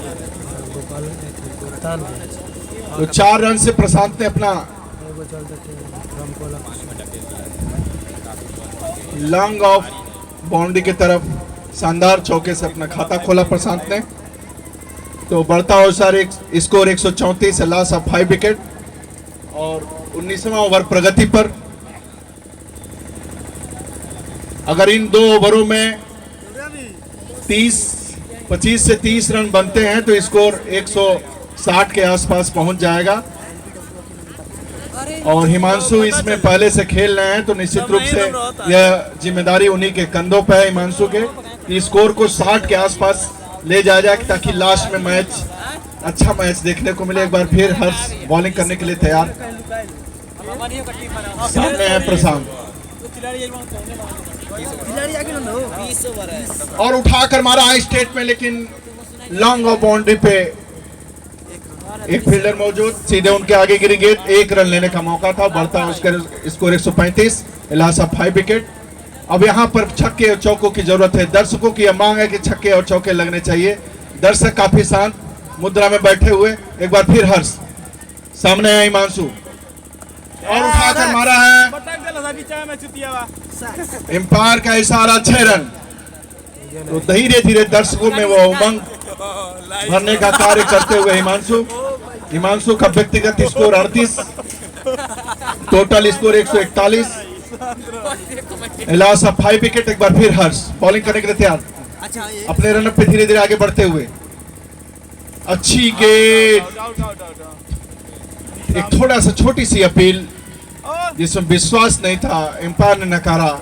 तो 4 रन से प्रशांत ने अपना लॉन्ग ऑफ बाउंड्री की तरफ शानदार चौके से अपना खाता खोला प्रशांत ने। तो बढ़ता हुआ सारे स्कोर 134 है, लॉस ऑफ 5 विकेट। और 19वां ओवर प्रगति पर, अगर इन 2 ओवरों में 25 से 30 रन बनते हैं तो स्कोर 160 के आसपास पहुंच जाएगा। और हिमांशु इसमें पहले से खेल रहे हैं तो निश्चित रूप से यह जिम्मेदारी उन्हीं के कंधों पर है, हिमांशु के, कि स्कोर को 60 के आसपास ले जाया जाए ताकि लास्ट में मैच अच्छा मैच देखने को मिले। एक बार फिर हर्ष बॉलिंग करने के लिए तैयार, सामने है प्रशांत और उठाकर मारा है स्टेट में, लेकिन लॉन्ग ऑफ बाउंड्री पे एक फील्डर मौजूद, सीधे उनके आगे गिरी गेंद, 1 रन लेने का मौका था। बढ़ता है उसका स्कोर 135, लॉस ऑफ 5 विकेट। अब यहाँ पर छक्के और चौकों की जरूरत है, दर्शकों की यह मांग है कि छक्के और चौके लगने चाहिए। दर्शक काफी शांत मुद्रा में बैठे हुए। एक बार फिर हर्ष, सामने है हिमांशु और उठाकर मारा है, एम्पायर का इशारा, 6 रन। तो धीरे धीरे दर्शकों में वो उमंग भरने का कार्य करते हुए हिमांशु का व्यक्तिगत score 38, total score 141, loss of 5 wicket. एक बार फिर हर्ष बॉलिंग करने के लिए तैयार, अपने रन पे धीरे धीरे आगे बढ़ते हुए। अच्छी गेंद, एक थोड़ा सा छोटी सी अपील जिसमें विश्वास नहीं था, एम्पायर ने नकारा।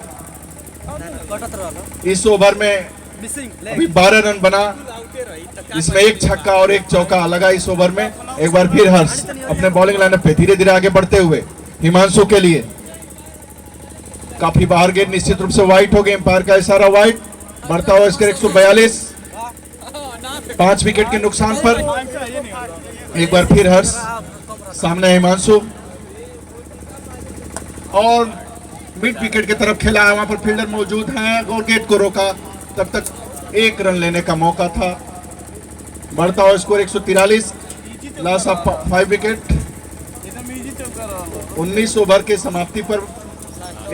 इस ओवर में अभी 12 रन बना, इसमें 1 छक्का और 1 चौका लगा इस ओवर में। एक बार फिर हर्ष अपने बॉलिंग लाइनअप पे धीरे धीरे आगे बढ़ते हुए हिमांशु के लिए काफी बाहर गेंद, निश्चित रूप से वाइट हो गए, एम्पायर का इशारा वाइट। बढ़ता हुआ स्कोर 142, 5 विकेट के नुकसान पर। एक बार फिर हर्ष, सामने हिमांशु और मिड विकेट की तरफ खेला है, वहां पर फील्डर मौजूद हैं, गोल गेट को रोका, तब तक 1 रन लेने का मौका था। बढ़ता हुआ score 143, loss of 5 wicket. 19 over के समाप्ति पर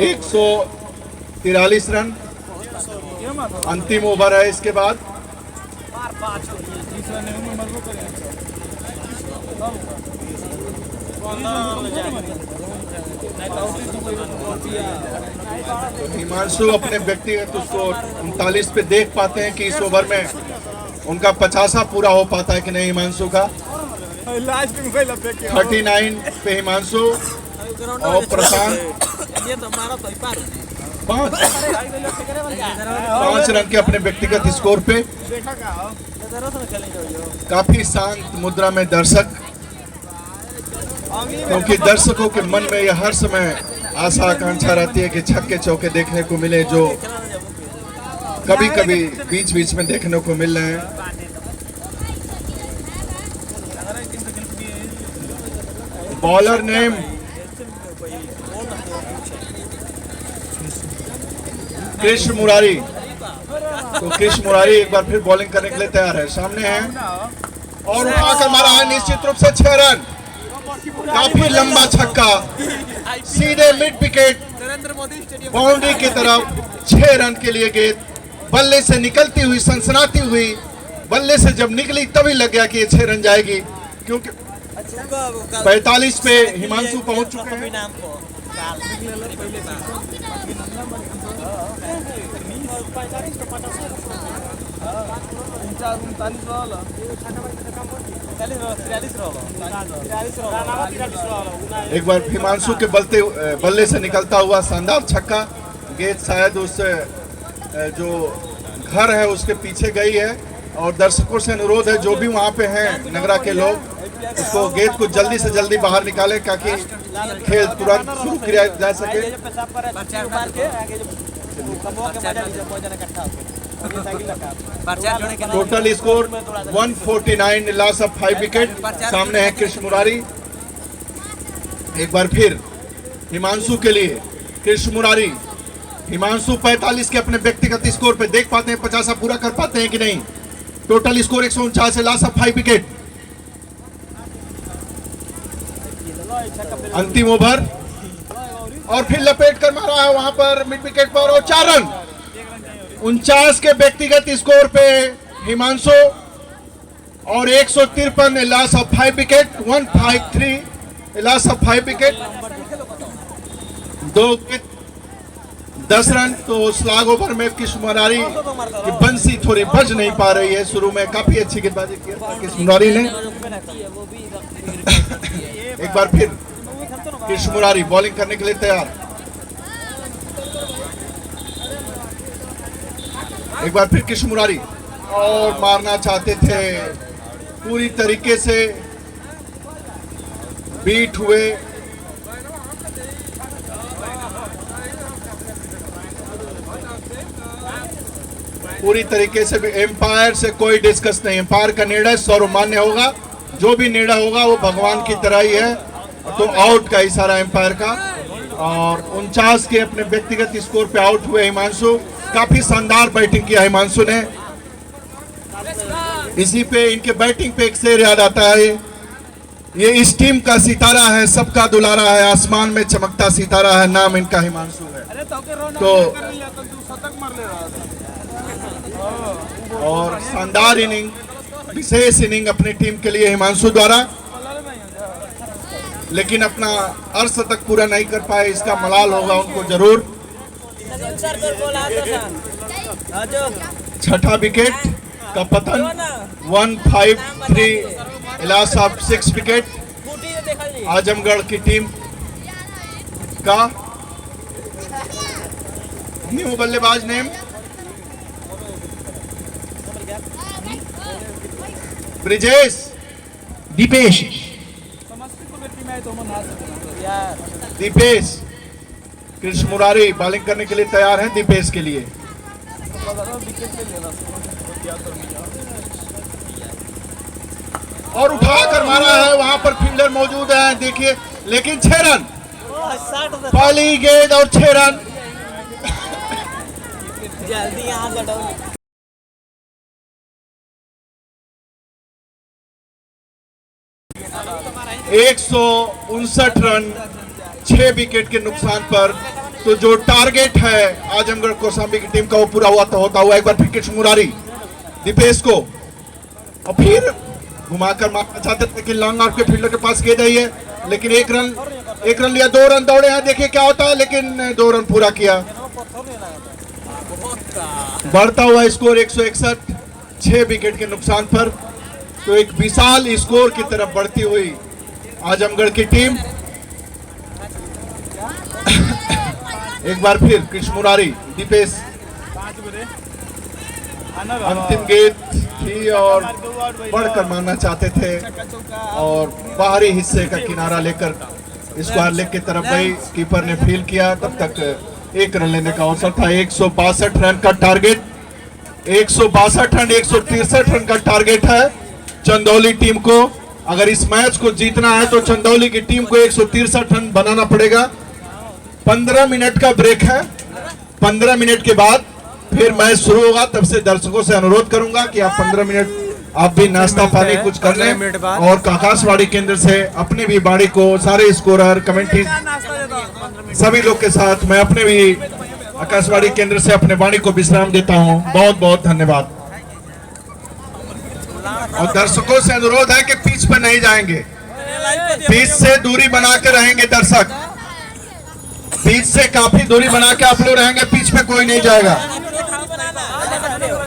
143 रन, अंतिम ओवर है इसके बाद। हिमांशु अपने व्यक्तिगत स्कोर 39 पे देख पाते हैं कि इस ओवर में उनका 50 पूरा हो पाता है कि नहीं हिमांशु का। 39 पे हिमांशु और प्रशांत ये तो मारा तो पार 5 रन के अपने व्यक्तिगत स्कोर पे। काफी शांत मुद्रा में दर्शक, क्योंकि दर्शकों के मन में यह हर समय आशा आकांक्षा रहती है कि छक्के चौके देखने को मिले, जो कभी कभी बीच बीच में देखने को मिल रहे हैं। Bowler name Krishna Murari. तो कृष्ण मुरारी एक बार फिर बॉलिंग करने के लिए तैयार है, सामने है और उठाकर मारा है निश्चित रूप से 6 रन। काफी लंबा छक्का सीधे मिड विकेट बाउंड्री की तरफ, 6 रन के लिए गेंद बल्ले से निकलती हुई, सनसनाती हुई बल्ले से जब निकली तभी लग गया कि ये 6 रन जाएगी, क्योंकि 45 पे हिमांशु पहुंच चुके हैं। एक बार हिमांशु के बल्ले से निकलता हुआ शानदार छक्का, गेंद शायद उस जो घर है उसके पीछे गई है, और दर्शकों से अनुरोध है जो भी वहां पे हैं नगरा के लोग, इसको गेंद को जल्दी से जल्दी बाहर निकालें ताकि खेल तुरंत शुरू किया जा सके। Total score 149, loss of 5 wicket. सामने है कृष्ण मुरारी। एक बार फिर हिमांशु के लिए कृष्ण मुरारी। हिमांशु 45 के अपने व्यक्तिगत स्कोर पे, देख पाते हैं 50 पूरा कर पाते हैं कि नहीं। टोटल स्कोर 149 है, लॉस ऑफ 5 विकेट। अंतिम ओवर और फिर लपेट कर मारा है वहां पर मिड विकेट पर, और 4 रन। 49 के व्यक्तिगत स्कोर पे हिमांशु और 153 loss of 5 wicket. 153 loss of 5 wicket, 10 run. तो स्लॉग ओवर में कृष्ण मुरारी की बंसी थोड़ी बज नहीं पा रही है। शुरू में काफी अच्छी गेंदबाजी की कृष्ण मुरारी ने। एक बार फिर कृष्ण मुरारी बॉलिंग करने के लिए तैयार। एक बार फिर कृष्ण मुरारी और मारना चाहते थे, पूरी तरीके से बीट हुए। पूरी तरीके से भी एम्पायर से कोई डिस्कस नहीं। एम्पायर का निर्णय सर्वमान्य होगा, जो भी निर्णय होगा वो भगवान की तरह ही है। तो आउट का इशारा एम्पायर का, और 49 के अपने व्यक्तिगत स्कोर पे आउट हुए हिमांशु। काफी शानदार बैटिंग किया हिमांशु ने। इसी पे, इनके बैटिंग पे एक शेर याद आता है, ये इस टीम का सितारा है, सबका दुलारा है, आसमान में चमकता सितारा है, नाम इनका हिमांशु है। तो और शानदार इनिंग, विशेष इनिंग अपनी टीम के लिए हिमांशु द्वारा, लेकिन अपना अर्धशतक पूरा नहीं कर पाए, इसका मलाल होगा उनको जरूर। 6ठा विकेट का पतन। 153 लॉस ऑफ 6 विकेट आजमगढ़ की टीम का। न्यू बल्लेबाज नेम ब्रिजेश। दीपेश। दीपेश। कृष्ण मुरारी बॉलिंग करने के लिए तैयार हैं दीपेश के लिए। और उठाकर मारा है, वहां पर फील्डर मौजूद है, देखिए, लेकिन 6 रन। पहली गेंद और 6 रन। जल्दी यहाँ से 159 रन 6 विकेट के नुकसान पर। तो जो टारगेट है आजमगढ़ कौशाम्बी की टीम का वो पूरा हुआ तो होता हुआ। एक बार फिर कृष्ण मुरारी दीपेश को, और फिर घुमाकर मारना चाहते थे कि लॉन्ग आउट के फील्डर के पास गेंद आई है, लेकिन एक रन लिया, 2 रन दौड़े हैं, देखिए क्या होता है, लेकिन 2 रन पूरा किया। बढ़ता हुआ स्कोर 161 6 विकेट के नुकसान पर। तो एक विशाल स्कोर की तरफ बढ़ती हुई आजमगढ़ की टीम। एक बार फिर कृष्ण मुरारी दीपेश 5 बजे अंतिम गेंद थी और बढ़कर मारना चाहते थे और बाहरी हिस्से का किनारा लेकर स्क्वायर लेग की तरफ गई। कीपर ने फील किया, तब तक 1 रन लेने का अवसर था। 162 रन का टारगेट, 162 रन 163 रन का टारगेट है चंदौली टीम को। अगर इस मैच को जीतना है तो चंदौली की टीम को 163 रन बनाना पड़ेगा। 15 मिनट का ब्रेक है, 15 मिनट के बाद फिर मैच शुरू होगा। तब से दर्शकों से अनुरोध करूंगा कि आप 15 मिनट आप भी नाश्ता पानी कुछ कर लें और आकाशवाणी केंद्र से अपनी भी बाड़ी को सारे स्कोरर कमेंट्री सभी लोग के साथ मैं अपने भी आकाशवाणी केंद्र से अपने वाणी को विश्राम देता हूं। बहुत बहुत धन्यवाद। और दर्शकों से अनुरोध है कि पिच पर नहीं जाएंगे, पिच से दूरी बना के रहेंगे। दर्शक पिच से काफी दूरी बना के आप लोग रहेंगे, पिच पे कोई नहीं जाएगा।